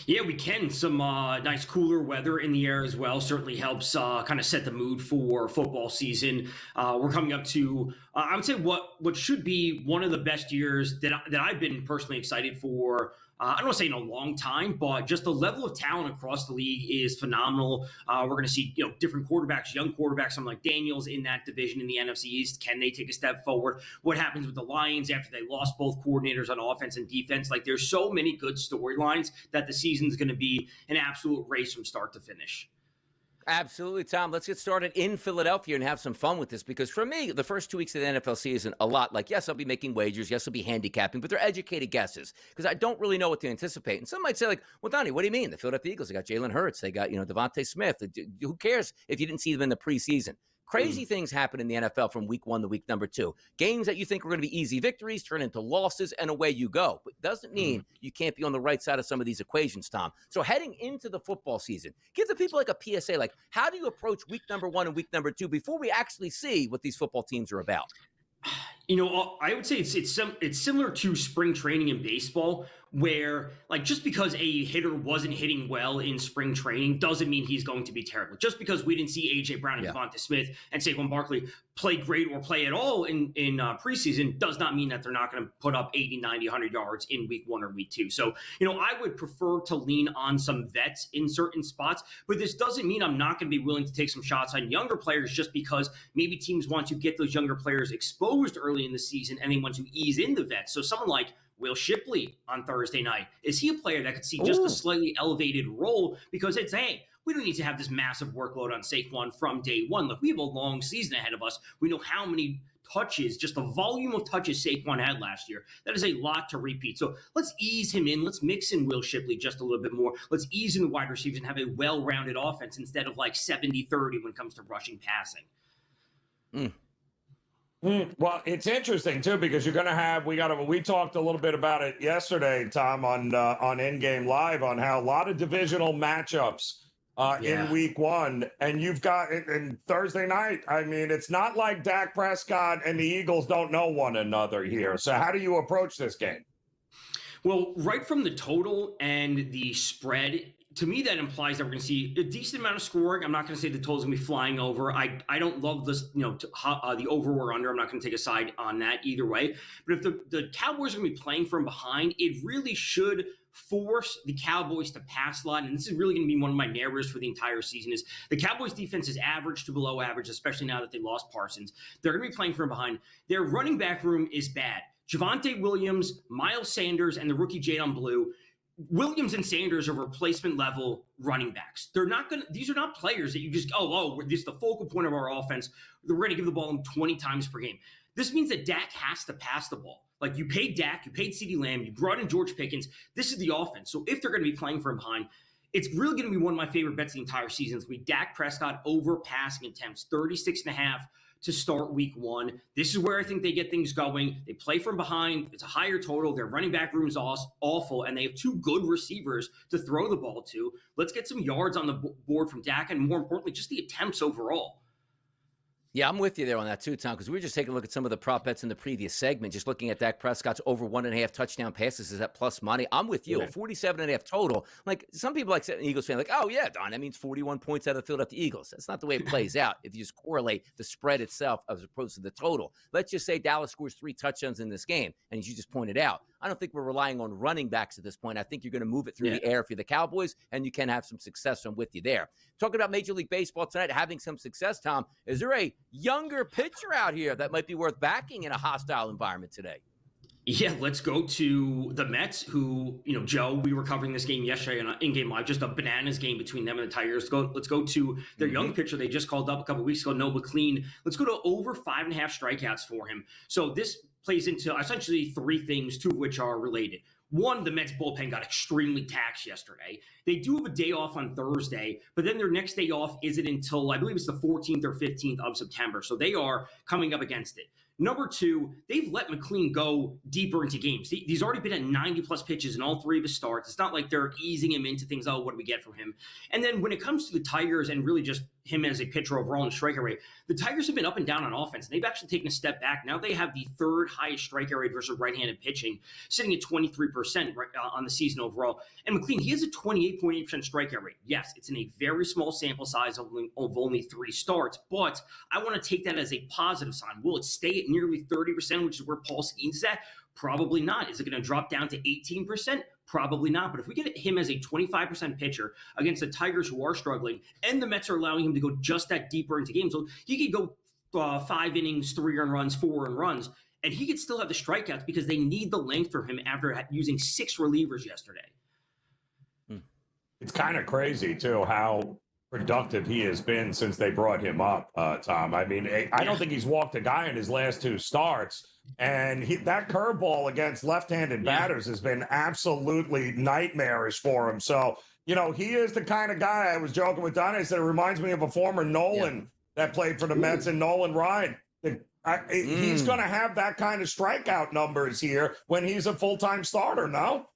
Yeah, we can. Some nice cooler weather in the air as well certainly helps kind of set the mood for football season. We're coming up to, I would say, what should be one of the best years that I've been personally excited for. I don't want to say in a long time, but just the level of talent across the league is phenomenal. We're going to see, different quarterbacks, young quarterbacks, someone like Daniels in that division in the NFC East. Can they take a step forward? What happens with the Lions after they lost both coordinators on offense and defense? Like, there's so many good storylines that the season's going to be an absolute race from start to finish. Absolutely, Tom. Let's get started in Philadelphia and have some fun with this, because for me, the first 2 weeks of the NFL season, a lot like, yes, I'll be making wagers, yes, I'll be handicapping, but they're educated guesses because I don't really know what to anticipate. And some might say, like, well, Donnie, what do you mean? The Philadelphia Eagles, they got Jalen Hurts, they got, Devontae Smith. Who cares if you didn't see them in the preseason? Crazy things happen in the NFL from week 1 to week number 2. Games that you think were going to be easy victories turn into losses, and away you go. But it doesn't mean you can't be on the right side of some of these equations, Tom. So heading into the football season, give the people like a PSA, like how do you approach week number 1 and week number 2 before we actually see what these football teams are about? I would say it's similar to spring training in baseball, where like just because a hitter wasn't hitting well in spring training doesn't mean he's going to be terrible. Just because we didn't see A.J. Brown and Devontae Smith and Saquon Barkley play great or play at all in preseason does not mean that they're not going to put up 80, 90, 100 yards in week 1 or week 2. So, I would prefer to lean on some vets in certain spots, but this doesn't mean I'm not going to be willing to take some shots on younger players just because maybe teams want to get those younger players exposed early in the season and they want to ease in the vets. So someone like Will Shipley on Thursday night, is he a player that could see just a slightly elevated role because it's, hey, we don't need to have this massive workload on Saquon from day one. Look, we have a long season ahead of us. We know how many touches, just the volume of touches Saquon had last year. That is a lot to repeat. So let's ease him in. Let's mix in Will Shipley just a little bit more. Let's ease in the wide receivers and have a well-rounded offense instead of like 70-30 when it comes to rushing passing. Well, it's interesting too because you're going to have we talked a little bit about it yesterday, Tom, on In-Game Live on how a lot of divisional matchups in week 1, and you've got in Thursday night. I mean, it's not like Dak Prescott and the Eagles don't know one another here. So how do you approach this game? Well, right from the total and the spread, to me, that implies that we're going to see a decent amount of scoring. I'm not going to say the total's going to be flying over. I don't love this, the over or under. I'm not going to take a side on that either way. But if the Cowboys are going to be playing from behind, it really should force the Cowboys to pass a lot. And this is really going to be one of my narratives for the entire season is the Cowboys defense is average to below average, especially now that they lost Parsons. They're going to be playing from behind. Their running back room is bad. Javonte Williams, Miles Sanders, and the rookie Jadon Blue. Williams and Sanders are replacement level running backs. These are not players that you just, this is the focal point of our offense. We're going to give the ball 20 times per game. This means that Dak has to pass the ball. Like you paid Dak, you paid CeeDee Lamb, you brought in George Pickens. This is the offense. So if they're going to be playing from behind, it's really going to be one of my favorite bets the entire season. It's going to be Dak Prescott over passing attempts, 36.5 to start week 1. This is where I think they get things going. They play from behind. It's a higher total. Their running back room is awful, and they have 2 good receivers to throw the ball to. Let's get some yards on the board from Dak, and more importantly, just the attempts overall. Yeah, I'm with you there on that too, Tom, because we were just taking a look at some of the prop bets in the previous segment, just looking at Dak Prescott's over 1.5 touchdown passes is at plus money. I'm with you. 47.5 total. Like some people like an Eagles fan, like, oh yeah, Don, that means 41 points out of the Philadelphia Eagles. That's not the way it plays out if you just correlate the spread itself as opposed to the total. Let's just say Dallas scores 3 touchdowns in this game, and as you just pointed out, I don't think we're relying on running backs at this point. I think you're going to move it through the air if you're the Cowboys, and you can have some success. I'm with you there. Talking about Major League Baseball tonight, having some success, Tom, is there a younger pitcher out here that might be worth backing in a hostile environment today? Yeah, let's go to the Mets, who, Joe, we were covering this game yesterday on In-Game Live, just a bananas game between them and the Tigers. Let's go to their young pitcher they just called up a couple weeks ago, Noah McLean. Let's go to over 5.5 strikeouts for him. So this plays into essentially 3 things, 2 of which are related. one, the Mets bullpen got extremely taxed yesterday. They do have a day off on Thursday, but then their next day off isn't until, I believe it's the 14th or 15th of September. So they are coming up against it. Number two, they've let McLean go deeper into games. He's already been at 90-plus pitches in all three of his starts. It's not like they're easing him into things, oh, what do we get from him? And then when it comes to the Tigers and really just him as a pitcher overall in strikeout rate, the Tigers have been up and down on offense. They've actually taken a step back. Now they have the third highest strikeout rate versus right-handed pitching, sitting at 23% on the season overall. And McLean, he has a 28.8% strikeout rate. Yes, it's in a very small sample size of only 3 starts, but I want to take that as a positive sign. Will it stay at nearly 30%, which is where Paul Skeens is at? Probably not. Is it going to drop down to 18%? Probably not. But if we get him as a 25% pitcher against the Tigers who are struggling, and the Mets are allowing him to go just that deeper into games, so he could go 5 innings, 3 earned runs, 4 earned runs, and he could still have the strikeouts because they need the length from him after using 6 relievers yesterday. It's kind of crazy, too, how productive he has been since they brought him up, Tom. I mean, I don't think he's walked a guy in his last 2 starts. And that curveball against left-handed batters has been absolutely nightmarish for him. So, you know, he is the kind of guy, I was joking with Donnie, I said it reminds me of a former Nolan that played for the Mets, and Nolan Ryan. He's going to have that kind of strikeout numbers here when he's a full-time starter, no?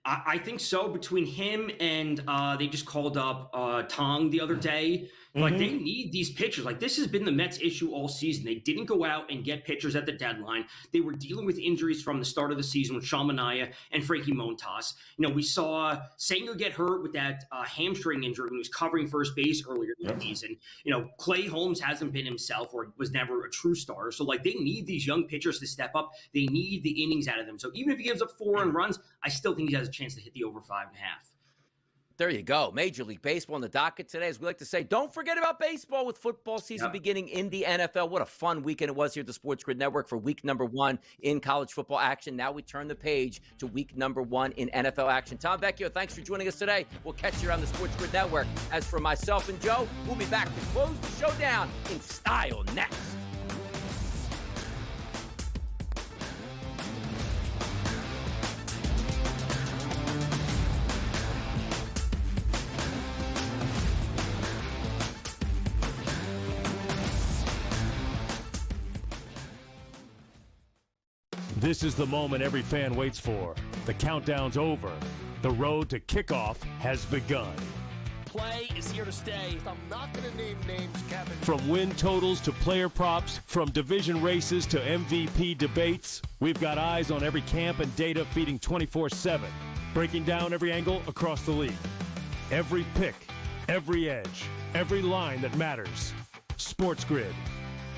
I think so. Between him and they just called up Tong the other day. Like, they need these pitchers. Like, this has been the Mets' issue all season. They didn't go out and get pitchers at the deadline. They were dealing with injuries from the start of the season with Sean Manaea and Frankie Montas. You know, we saw Senga get hurt with that hamstring injury when he was covering first base earlier in the season. You know, Clay Holmes hasn't been himself or was never a true starter. So, like, they need these young pitchers to step up. They need the innings out of them. So even if he gives up 4 earned runs, I still think he has a chance to hit the over 5.5. There you go. Major League Baseball on the docket today. As we like to say, don't forget about baseball with football season beginning in the NFL. What a fun weekend it was here at the SportsGrid Network for week number 1 in college football action. Now we turn the page to week number 1 in NFL action. Tom Vecchio, thanks for joining us today. We'll catch you on the SportsGrid Network. As for myself and Joe, we'll be back to close the show down in style next. This is the moment every fan waits for. The countdown's over. The road to kickoff has begun. Play is here to stay. I'm not going to name names, Kevin. From win totals to player props, from division races to MVP debates, we've got eyes on every camp and data feeding 24/7, breaking down every angle across the league. Every pick, every edge, every line that matters. SportsGrid.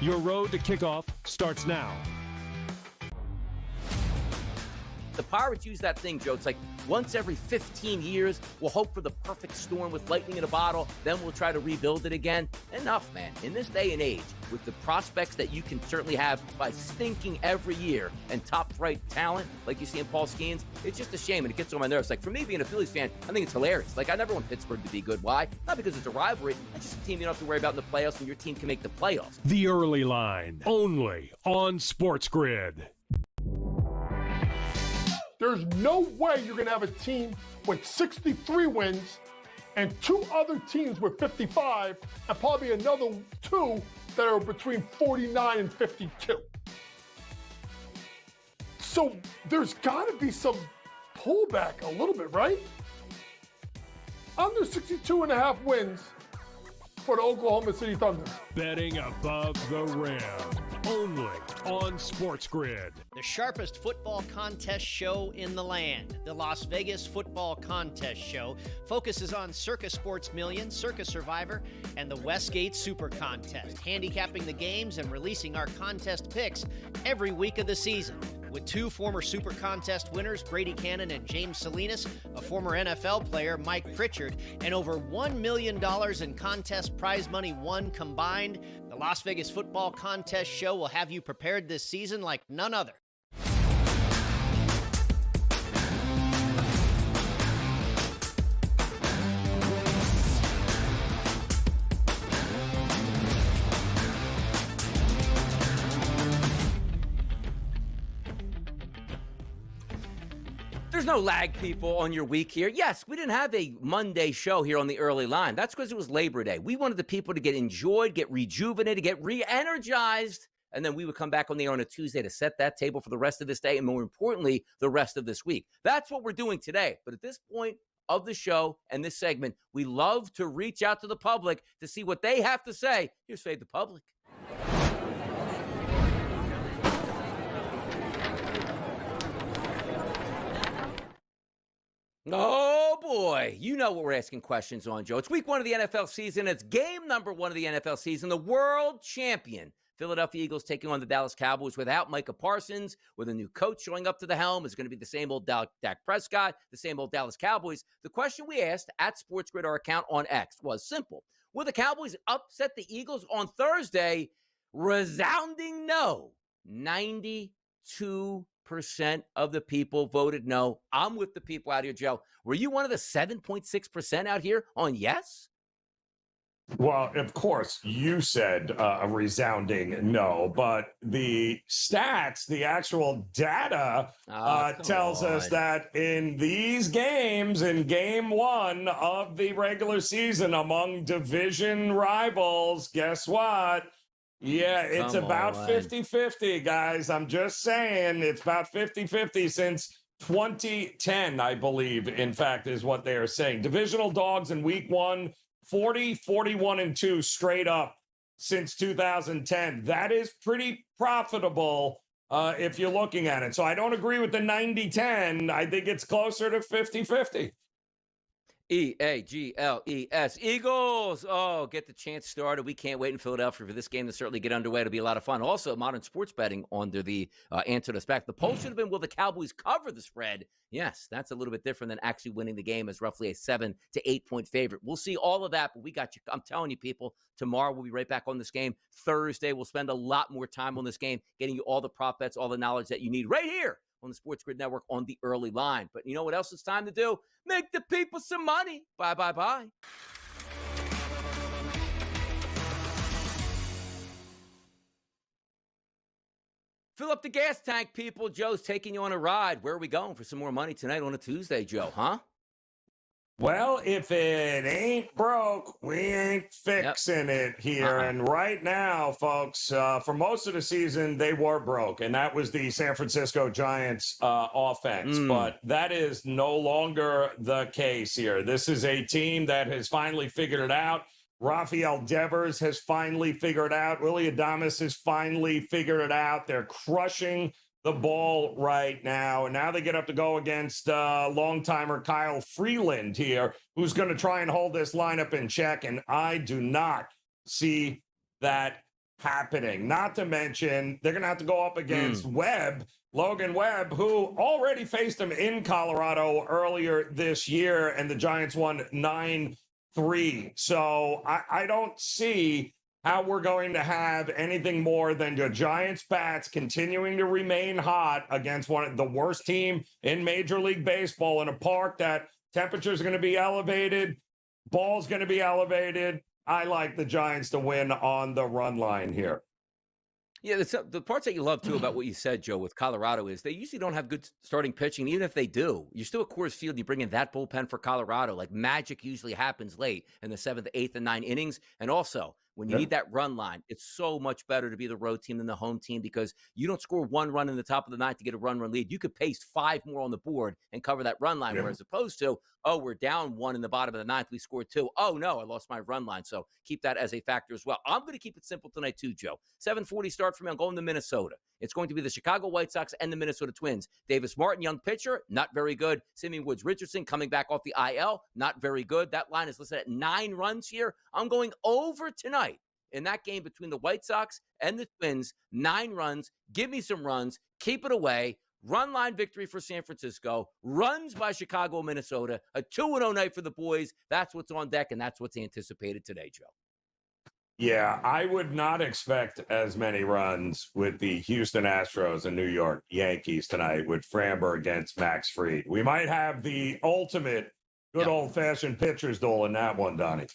Your road to kickoff starts now. The Pirates use that thing, Joe. It's like once every 15 years, we'll hope for the perfect storm with lightning in a bottle, then we'll try to rebuild it again. Enough, man. In this day and age, with the prospects that you can certainly have by stinking every year and top-flight talent like you see in Paul Skeens, it's just a shame, and it gets on my nerves. Like, for me, being a Phillies fan, I think it's hilarious. Like, I never want Pittsburgh to be good. Why? Not because it's a rivalry. It's just a team you don't have to worry about in the playoffs, and your team can make the playoffs. The Early Line, only on SportsGrid. There's no way you're going to have a team with 63 wins and 2 other teams with 55 and probably another 2 that are between 49 and 52. So there's got to be some pullback a little bit, right? Under 62.5 wins for the Oklahoma City Thunder. Betting above the rim, only on SportsGrid. The sharpest football contest show in the land, the Las Vegas Football Contest Show, focuses on Circa Sports Million, Circa Survivor, and the Westgate Super Contest, handicapping the games and releasing our contest picks every week of the season. With 2 former Super Contest winners, Brady Cannon and James Salinas, a former NFL player, Mike Pritchard, and over $1 million in contest prize money won combined, the Las Vegas Football Contest Show will have you prepared this season like none other. There's no lag, people, on your week here. Yes, we didn't have a Monday show here on the early line. That's because it was Labor Day. We wanted the people to get enjoyed, get rejuvenated, get re-energized, and then we would come back on the air on a Tuesday to set that table for the rest of this day and, more importantly, the rest of this week. That's what we're doing today. But at this point of the show and this segment, we love to reach out to the public to see what they have to say. Here's Fade the Public. Oh, boy. You know what we're asking questions on, Joe. It's week 1 of the NFL season. It's game number 1 of the NFL season. The world champion Philadelphia Eagles taking on the Dallas Cowboys without Micah Parsons, with a new coach showing up to the helm. It's going to be the same old Dak Prescott, the same old Dallas Cowboys. The question we asked at SportsGrid, our account on X, was simple. Will the Cowboys upset the Eagles on Thursday? Resounding no. 92% of the people voted no. I'm with the people out here, Joe. Were you one of the 7.6% out here on yes? Well, of course, you said a resounding no, but the stats, the actual data tells us that in these games, in game 1 of the regular season among division rivals, guess what? Yeah, it's about 50-50, guys. I'm just saying it's about 50-50 since 2010, I believe, in fact, is what they are saying. Divisional dogs in week 1, 40, 41, and 2 straight up since 2010. That is pretty profitable if you're looking at it. So I don't agree with the 90-10. I think it's closer to 50-50. Eagles. Eagles. Oh, get the chance started. We can't wait in Philadelphia for this game to certainly get underway. It'll be a lot of fun. Also, modern sports betting under the answer to this back. The poll should have been, will the Cowboys cover the spread? Yes, that's a little bit different than actually winning the game as roughly a 7 to 8 point favorite. We'll see all of that, but we got you. I'm telling you, people, tomorrow we'll be right back on this game. Thursday, we'll spend a lot more time on this game, getting you all the prop bets, all the knowledge that you need right here on the SportsGrid Network on the early line. But you know what else it's time to do? Make the people some money. Bye, bye, bye. Fill up the gas tank, people. Joe's taking you on a ride. Where are we going for some more money tonight on a Tuesday, Joe, huh? Well, if it ain't broke, we ain't fixing it here. And right now, folks, for most of the season, they were broke. And that was the San Francisco Giants offense. But that is no longer the case here. This is a team that has finally figured it out. Rafael Devers has finally figured it out. Willie Adames has finally figured it out. They're crushing the ball right now. And now they get up to go against long-timer Kyle Freeland here, who's going to try and hold this lineup in check. And I do not see that happening. Not to mention, they're going to have to go up against Logan Webb, who already faced him in Colorado earlier this year, and the Giants won 9-3. So I don't see how we're going to have anything more than the Giants bats continuing to remain hot against one of the worst team in Major League Baseball in a park that temperatures are going to be elevated, ball's going to be elevated. I like the Giants to win on the run line here. Yeah, the parts that you love, too, about what you said, Joe, with Colorado is they usually don't have good starting pitching. Even if they do, you're still at Coors Field. You bring in that bullpen for Colorado. Like, magic usually happens late in the 7th, 8th, and 9th innings. And also, when you need that run line, it's so much better to be the road team than the home team because you don't score one run in the top of the 9th to get a run lead. You could pace 5 more on the board and cover that run line, whereas opposed to, oh, we're down 1 in the bottom of the 9th. We scored 2. Oh, no, I lost my run line. So keep that as a factor as well. I'm going to keep it simple tonight, too, Joe. 7:40 start for me. I'm going to Minnesota. It's going to be the Chicago White Sox and the Minnesota Twins. Davis Martin, young pitcher, not very good. Simeon Woods-Richardson coming back off the IL, not very good. That line is listed at 9 runs here. I'm going over tonight in that game between the White Sox and the Twins. 9 runs. Give me some runs. Keep it away. Run line victory for San Francisco. Runs by Chicago, Minnesota. A 2-0 night for the boys. That's what's on deck, and that's what's anticipated today, Joe. Yeah, I would not expect as many runs with the Houston Astros and New York Yankees tonight with Framber against Max Fried. We might have the ultimate good old-fashioned pitcher's duel in that one, Donnie.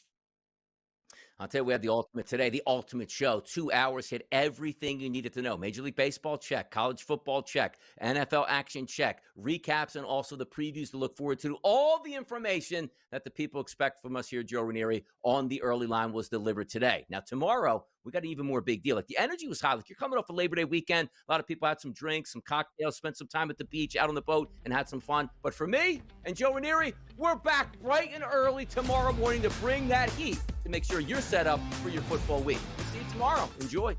I'll tell you, we had the ultimate today, the ultimate show. 2 hours, hit everything you needed to know. Major League Baseball, check. College football, check. NFL action, check. Recaps and also the previews to look forward to. All the information that the people expect from us here at Joe Ranieri on the early line was delivered today. Now, tomorrow, we got an even more big deal. Like, the energy was high. Like, you're coming off a Labor Day weekend. A lot of people had some drinks, some cocktails, spent some time at the beach, out on the boat, and had some fun. But for me and Joe Ranieri, we're back bright and early tomorrow morning to bring that heat to make sure you're set up for your football week. See you tomorrow. Enjoy.